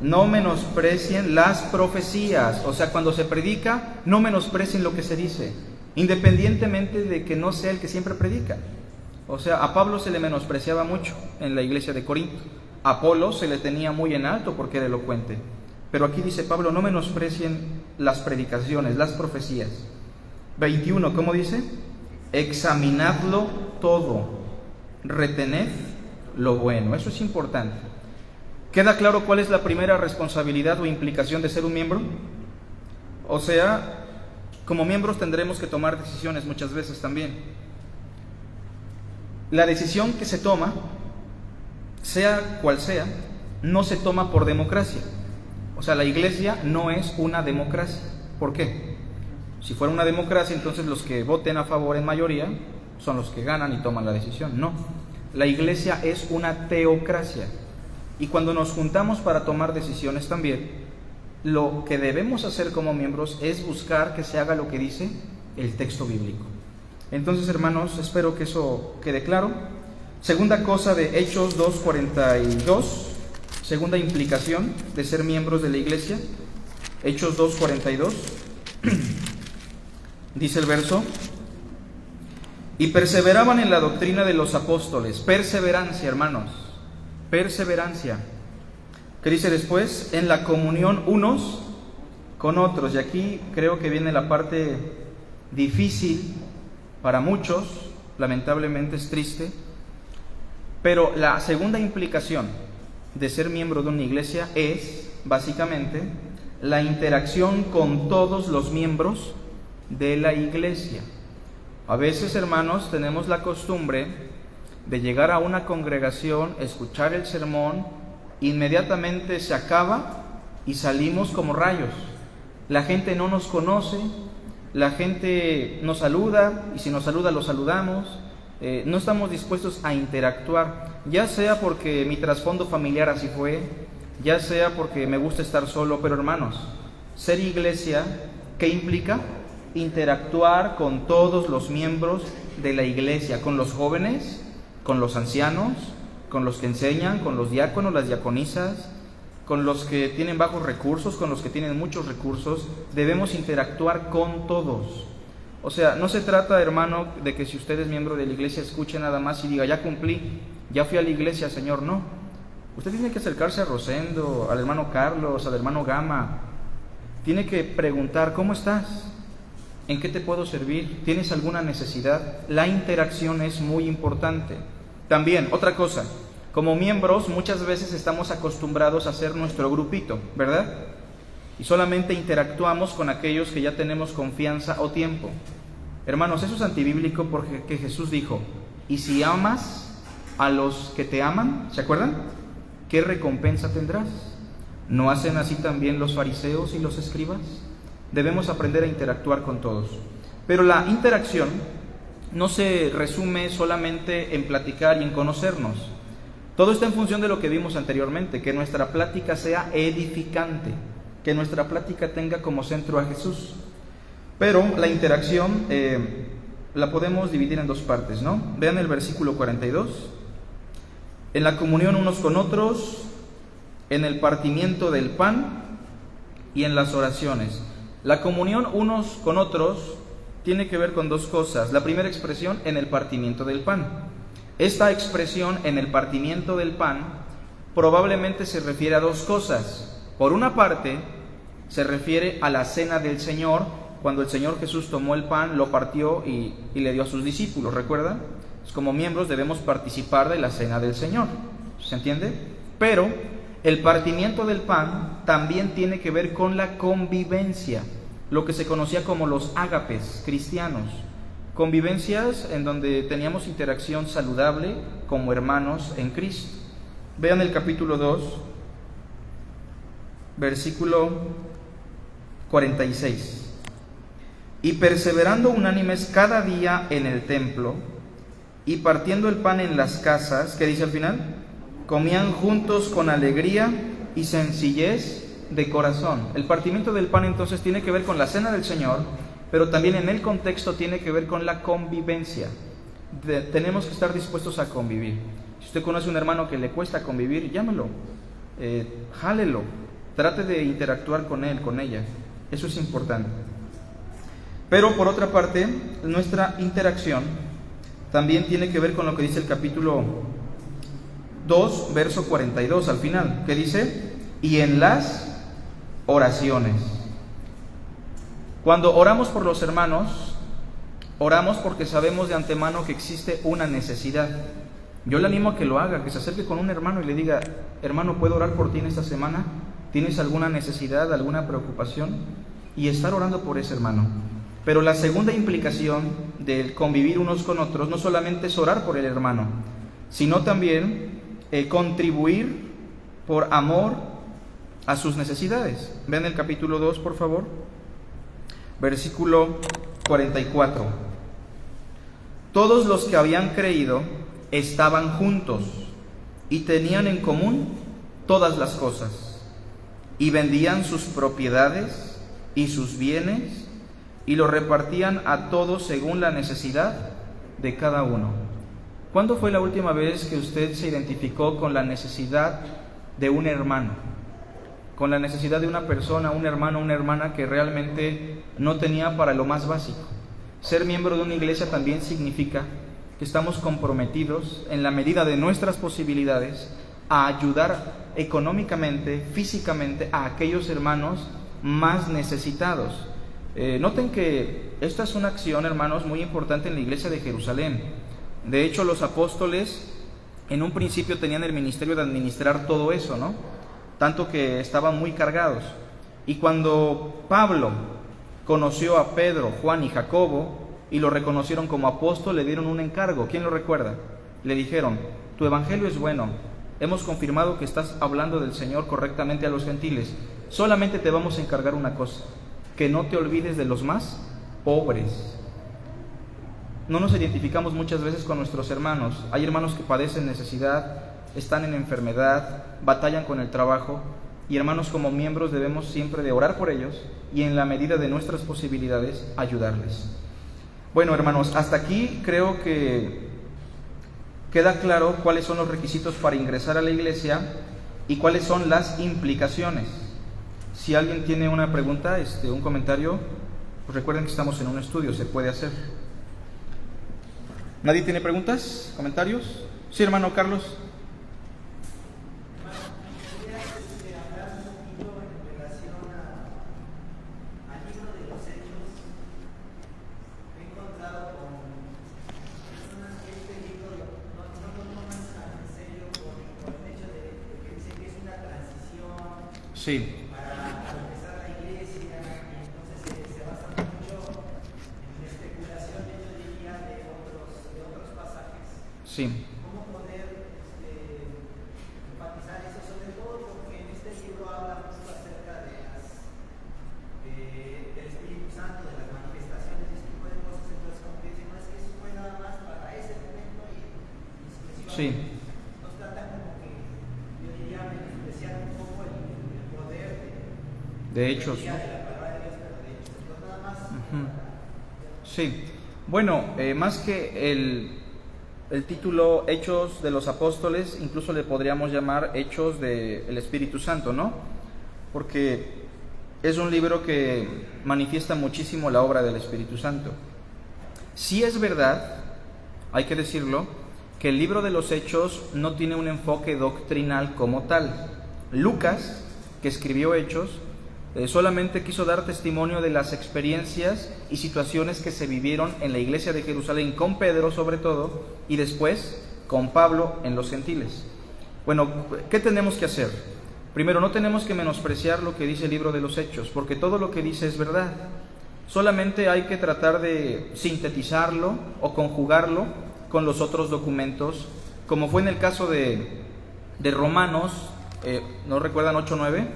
A: No menosprecien las profecías. O sea, cuando se predica, no menosprecien lo que se dice, independientemente de que no sea el que siempre predica. O sea, a Pablo se le menospreciaba mucho en la iglesia de Corinto. A Apolo se le tenía muy en alto porque era elocuente. Pero aquí dice Pablo: no menosprecien las predicaciones, las profecías. 21, ¿cómo dice? Examinadlo todo, retened lo bueno. Eso es importante. ¿Queda claro cuál es la primera responsabilidad o implicación de ser un miembro? O sea, como miembros tendremos que tomar decisiones muchas veces también. La decisión que se toma, sea cual sea, no se toma por democracia. O sea, la iglesia no es una democracia. ¿Por qué? Si fuera una democracia, entonces los que voten a favor en mayoría son los que ganan y toman la decisión. No, la iglesia es una teocracia. Y cuando nos juntamos para tomar decisiones también, lo que debemos hacer como miembros es buscar que se haga lo que dice el texto bíblico. Entonces, hermanos, espero que eso quede claro. Segunda cosa de Hechos 2:42, segunda implicación de ser miembros de la iglesia. Hechos 2:42. Dice el verso: y perseveraban en la doctrina de los apóstoles. Perseverancia, hermanos, perseverancia. ¿Qué dice después? En la comunión unos con otros. Y aquí creo que viene la parte difícil para muchos, lamentablemente es triste, pero la segunda implicación de ser miembro de una iglesia es, básicamente, la interacción con todos los miembros de la iglesia. A veces, hermanos, tenemos la costumbre de llegar a una congregación, escuchar el sermón, inmediatamente se acaba y salimos como rayos. La gente no nos conoce, la gente nos saluda y si nos saluda lo saludamos. No estamos dispuestos a interactuar, ya sea porque mi trasfondo familiar así fue, ya sea porque me gusta estar solo, pero hermanos, ser iglesia, ¿qué implica? Interactuar con todos los miembros de la iglesia, con los jóvenes, con los ancianos, con los que enseñan, con los diáconos, las diaconisas, con los que tienen bajos recursos, con los que tienen muchos recursos. Debemos interactuar con todos. O sea, no se trata, hermano, de que si usted es miembro de la iglesia escuche nada más y diga, ya cumplí, ya fui a la iglesia, Señor. No. Usted tiene que acercarse a Rosendo, al hermano Carlos, al hermano Gama. Tiene que preguntar, ¿cómo estás? ¿En qué te puedo servir? ¿Tienes alguna necesidad? La interacción es muy importante. También, otra cosa, como miembros muchas veces estamos acostumbrados a hacer nuestro grupito, ¿verdad? Y solamente interactuamos con aquellos que ya tenemos confianza o tiempo. Hermanos, eso es antibíblico porque Jesús dijo, y si amas a los que te aman, ¿se acuerdan? ¿Qué recompensa tendrás? ¿No hacen así también los fariseos y los escribas? Debemos aprender a interactuar con todos. Pero la interacción no se resume solamente en platicar y en conocernos. Todo está en función de lo que vimos anteriormente, que nuestra plática sea edificante, que nuestra plática tenga como centro a Jesús. Pero la interacción la podemos dividir en dos partes, ¿no? Vean el versículo 42. En la comunión unos con otros, en el partimiento del pan y en las oraciones. La comunión unos con otros tiene que ver con dos cosas. La primera expresión, en el partimiento del pan. Esta expresión, en el partimiento del pan, probablemente se refiere a dos cosas. Por una parte, se refiere a la cena del Señor, cuando el Señor Jesús tomó el pan, lo partió y le dio a sus discípulos, ¿recuerdan? Como miembros debemos participar de la cena del Señor, ¿se entiende? Pero el partimiento del pan también tiene que ver con la convivencia, lo que se conocía como los ágapes cristianos, convivencias en donde teníamos interacción saludable como hermanos en Cristo. Vean el capítulo 2, versículo 46. Y perseverando unánimes cada día en el templo, y partiendo el pan en las casas, ¿qué dice al final? Comían juntos con alegría y sencillez de corazón. El partimiento del pan entonces tiene que ver con la cena del Señor, pero también en el contexto tiene que ver con la convivencia. Tenemos que estar dispuestos a convivir. Si usted conoce a un hermano que le cuesta convivir, llámelo, jálelo, trate de interactuar con él, con ella. Eso es importante. Pero por otra parte, nuestra interacción también tiene que ver con lo que dice el capítulo 2, verso 42 al final, que dice, y en las oraciones. Cuando oramos por los hermanos, oramos porque sabemos de antemano que existe una necesidad. Yo le animo a que lo haga, que se acerque con un hermano y le diga, hermano, ¿puedo orar por ti en esta semana? ¿Tienes alguna necesidad, alguna preocupación? Y estar orando por ese hermano. Pero la segunda implicación del convivir unos con otros no solamente es orar por el hermano, sino también contribuir por amor a sus necesidades. Vean el capítulo 2, por favor, versículo 44. Todos los que habían creído estaban juntos y tenían en común todas las cosas, y vendían sus propiedades y sus bienes y lo repartían a todos según la necesidad de cada uno. ¿Cuándo fue la última vez que usted se identificó con la necesidad de un hermano? Con la necesidad de una persona, un hermano, una hermana que realmente no tenía para lo más básico. Ser miembro de una iglesia también significa que estamos comprometidos en la medida de nuestras posibilidades a ayudar económicamente, físicamente a aquellos hermanos más necesitados. Noten que esta es una acción, hermanos, muy importante en la iglesia de Jerusalén. De hecho, los apóstoles en un principio tenían el ministerio de administrar todo eso, ¿no? Tanto que estaban muy cargados. Y cuando Pablo conoció a Pedro, Juan y Jacobo y lo reconocieron como apóstol, le dieron un encargo. ¿Quién lo recuerda? Le dijeron: tu evangelio es bueno, hemos confirmado que estás hablando del Señor correctamente a los gentiles, solamente te vamos a encargar una cosa, que no te olvides de los más pobres. No nos identificamos muchas veces con nuestros hermanos. Hay hermanos que padecen necesidad, están en enfermedad, batallan con el trabajo, y hermanos, como miembros debemos siempre de orar por ellos y en la medida de nuestras posibilidades ayudarles. Bueno, hermanos, hasta aquí creo que queda claro cuáles son los requisitos para ingresar a la iglesia y cuáles son las implicaciones. Si alguien tiene una pregunta, un comentario, pues recuerden que estamos en un estudio, se puede hacer. ¿Nadie tiene preguntas? ¿Comentarios? Sí, hermano Carlos. Sí.
D: Para empezar la iglesia, y entonces se basa mucho en la especulación, yo diría, de otros pasajes.
A: Sí.
D: ¿Cómo poder enfatizar eso? Sobre todo porque en este libro habla mucho acerca de del Espíritu Santo, de las manifestaciones, de este tipo de cosas. Entonces, como que dicen, no es que eso fue nada más para ese momento y
A: Sí.
D: nos trata como que, yo diría, menospreciar un poco el poder
A: De hechos, ¿no?
D: de la palabra de Dios, pero de hechos. Entonces, nada más.
A: Sí. Bueno, más que el título Hechos de los Apóstoles, incluso le podríamos llamar Hechos del Espíritu Santo, ¿no? Porque es un libro que manifiesta muchísimo la obra del Espíritu Santo. Sí es verdad, hay que decirlo, que el libro de los Hechos no tiene un enfoque doctrinal como tal. Lucas, que escribió Hechos, solamente quiso dar testimonio de las experiencias y situaciones que se vivieron en la iglesia de Jerusalén, con Pedro sobre todo, y después con Pablo en los gentiles. Bueno, ¿qué tenemos que hacer? Primero, no tenemos que menospreciar lo que dice el libro de los Hechos, porque todo lo que dice es verdad. Solamente hay que tratar de sintetizarlo o conjugarlo con los otros documentos, como fue en el caso de Romanos, ¿no recuerdan 8:9?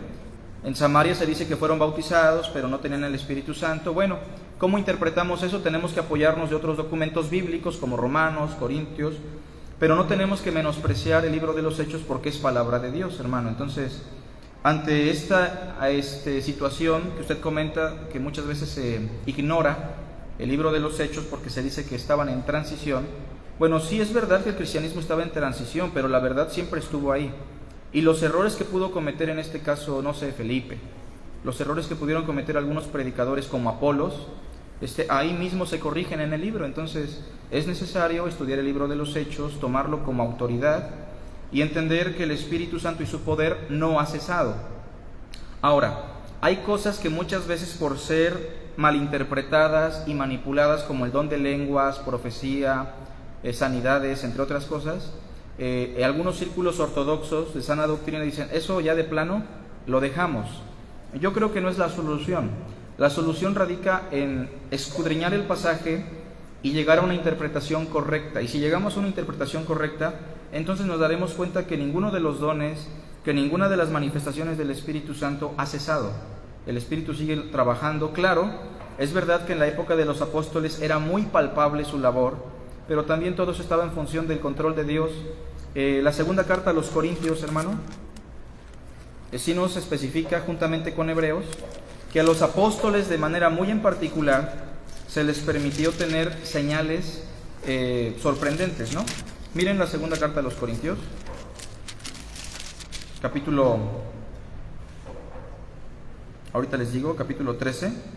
A: En Samaria se dice que fueron bautizados, pero no tenían el Espíritu Santo. Bueno, ¿cómo interpretamos eso? Tenemos que apoyarnos de otros documentos bíblicos como Romanos, Corintios, pero no tenemos que menospreciar el libro de los Hechos porque es palabra de Dios, hermano. Entonces, ante esta situación que usted comenta, que muchas veces se ignora el libro de los Hechos porque se dice que estaban en transición, bueno, sí es verdad que el cristianismo estaba en transición, pero la verdad siempre estuvo ahí. Y los errores que pudo cometer en este caso, no sé, Felipe, los errores que pudieron cometer algunos predicadores como Apolos, ahí mismo se corrigen en el libro. Entonces es necesario estudiar el libro de los Hechos, tomarlo como autoridad y entender que el Espíritu Santo y su poder no ha cesado. Ahora, hay cosas que muchas veces por ser malinterpretadas y manipuladas, como el don de lenguas, profecía, sanidades, entre otras cosas, algunos círculos ortodoxos de sana doctrina dicen, eso ya de plano lo dejamos. Yo creo que no es la solución. La solución radica en escudriñar el pasaje y llegar a una interpretación correcta. Y si llegamos a una interpretación correcta, entonces nos daremos cuenta que ninguno de los dones, que ninguna de las manifestaciones del Espíritu Santo ha cesado. El Espíritu sigue trabajando. Claro, es verdad que en la época de los apóstoles era muy palpable su labor, pero también todo eso estaba en función del control de Dios. La segunda carta a los Corintios, hermano, sí nos especifica, juntamente con Hebreos, que a los apóstoles de manera muy en particular se les permitió tener señales sorprendentes, ¿no? Miren la segunda carta a los Corintios, capítulo, ahorita les digo, capítulo 13.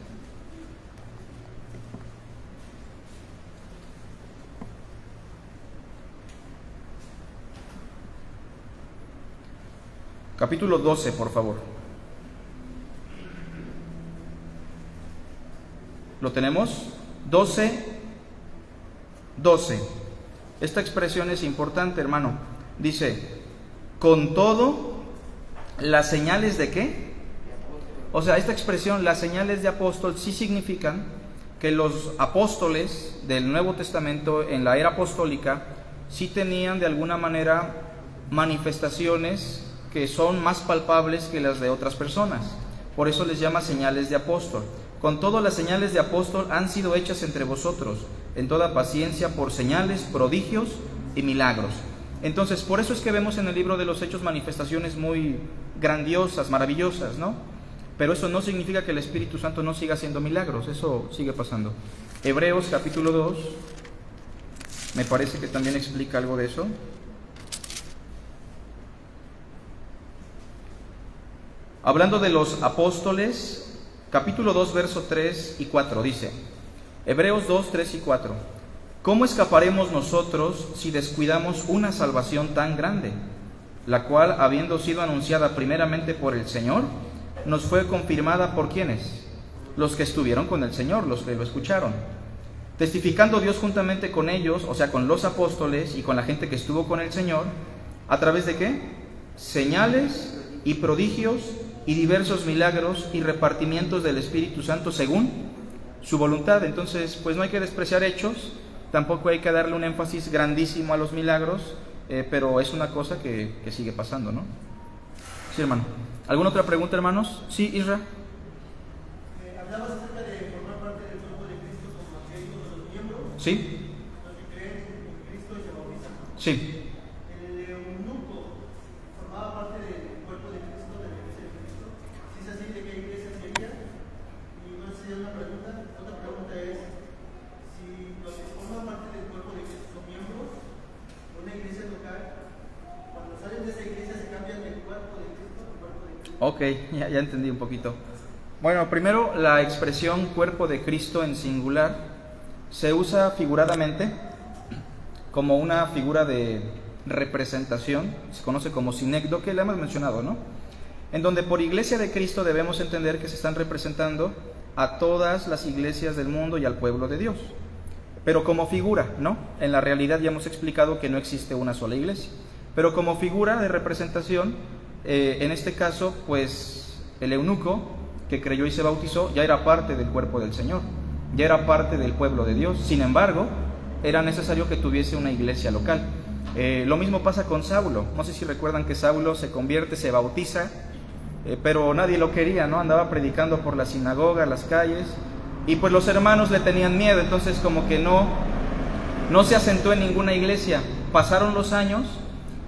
A: Capítulo 12, por favor. ¿Lo tenemos? 12. Esta expresión es importante, hermano. Dice, con todo, las señales de ¿qué? O sea, esta expresión, las señales de apóstol, sí significan que los apóstoles del Nuevo Testamento en la era apostólica sí tenían de alguna manera manifestaciones que son más palpables que las de otras personas. Por eso les llama señales de apóstol. Con todo, las señales de apóstol han sido hechas entre vosotros, en toda paciencia, por señales, prodigios y milagros. Entonces, por eso es que vemos en el libro de los Hechos manifestaciones muy grandiosas, maravillosas, ¿no? Pero eso no significa que el Espíritu Santo no siga haciendo milagros, eso sigue pasando. Hebreos capítulo 2, me parece que también explica algo de eso. Hablando de los apóstoles, capítulo 2, verso 3 y 4, dice, Hebreos 2, 3 y 4, ¿cómo escaparemos nosotros si descuidamos una salvación tan grande, la cual, habiendo sido anunciada primeramente por el Señor, nos fue confirmada por ¿quiénes? Los que estuvieron con el Señor, los que lo escucharon, testificando Dios juntamente con ellos, o sea, con los apóstoles y con la gente que estuvo con el Señor, ¿a través de qué? Señales y prodigios y diversos milagros y repartimientos del Espíritu Santo según su voluntad. Entonces, pues no hay que despreciar hechos, tampoco hay que darle un énfasis grandísimo a los milagros, pero es una cosa que sigue pasando, ¿no? Sí, hermano. ¿Alguna otra pregunta, hermanos? Sí, Isra.
E: Hablabas acerca de formar parte del cuerpo de Cristo como aquellos de los miembros,
A: Sí,
E: los que creen en Cristo y se bautizan.
A: sí.
E: El eunuco formaba parte del cuerpo de Cristo, de la iglesia de Cristo. Si es así, ¿de qué iglesia sería? Y no sé si es una pregunta. Otra pregunta es, si los que forman parte del cuerpo de Cristo son miembros de una iglesia local, cuando salen de esa iglesia se cambian del cuerpo de Cristo al cuerpo de Cristo.
A: Ok, ya entendí un poquito. Bueno, primero, la expresión cuerpo de Cristo en singular se usa figuradamente como una figura de representación, se conoce como sinécdo, que le hemos mencionado, ¿no? En donde por iglesia de Cristo debemos entender que se están representando a todas las iglesias del mundo y al pueblo de Dios, pero como figura, ¿no? En la realidad ya hemos explicado que no existe una sola iglesia, pero como figura de representación, en este caso, pues el eunuco que creyó y se bautizó ya era parte del cuerpo del Señor, ya era parte del pueblo de Dios. Sin embargo, era necesario que tuviese una iglesia local. Lo mismo pasa con Saulo. No sé si recuerdan que Saulo se convierte, se bautiza, pero nadie lo quería, ¿no? Andaba predicando por la sinagoga, las calles, y pues los hermanos le tenían miedo, entonces como que no se asentó en ninguna iglesia. Pasaron los años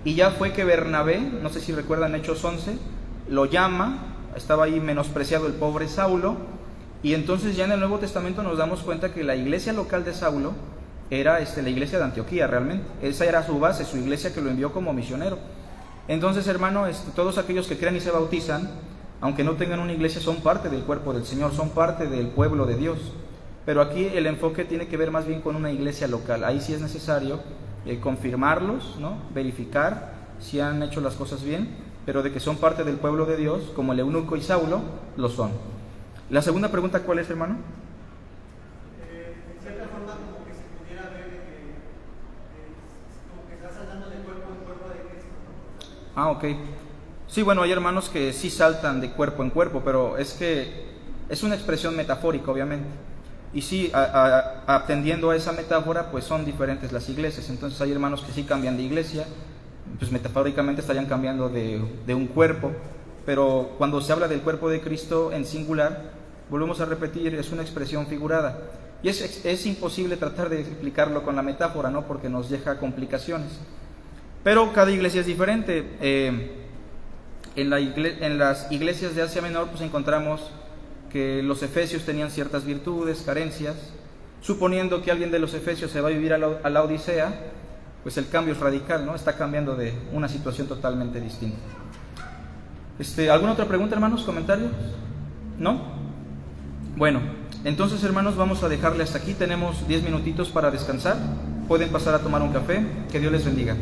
A: y ya fue que Bernabé, no sé si recuerdan Hechos 11, lo llama. Estaba ahí menospreciado el pobre Saulo, y entonces ya en el Nuevo Testamento nos damos cuenta que la iglesia local de Saulo era la iglesia de Antioquía realmente. Esa era su base, su iglesia que lo envió como misionero. Entonces, hermano, todos aquellos que creen y se bautizan, aunque no tengan una iglesia, son parte del cuerpo del Señor, son parte del pueblo de Dios. Pero aquí el enfoque tiene que ver más bien con una iglesia local. Ahí sí es necesario confirmarlos, ¿no? Verificar si han hecho las cosas bien, pero de que son parte del pueblo de Dios, como el eunuco y Saulo, lo son. La segunda pregunta, ¿cuál es, hermano?
E: En cierta forma, como que se pudiera ver que como que está saltando de cuerpo en cuerpo de Cristo, ¿no?
A: Ah, ok. Sí, bueno, hay hermanos que sí saltan de cuerpo en cuerpo, pero es que es una expresión metafórica, obviamente. Y sí, atendiendo a esa metáfora, pues son diferentes las iglesias. Entonces hay hermanos que sí cambian de iglesia, pues metafóricamente estarían cambiando de un cuerpo, pero cuando se habla del cuerpo de Cristo en singular, volvemos a repetir, es una expresión figurada, y es imposible tratar de explicarlo con la metáfora, ¿no? Porque nos deja complicaciones, pero cada iglesia es diferente. En las iglesias de Asia Menor pues encontramos que los efesios tenían ciertas virtudes, carencias. Suponiendo que alguien de los efesios se va a vivir a la Odisea, pues el cambio es radical, ¿no? Está cambiando de una situación totalmente distinta. ¿Alguna otra pregunta, hermanos? ¿Comentarios? ¿No? Bueno, entonces, hermanos, vamos a dejarle hasta aquí. Tenemos 10 minutitos para descansar. Pueden pasar a tomar un café. Que Dios les bendiga.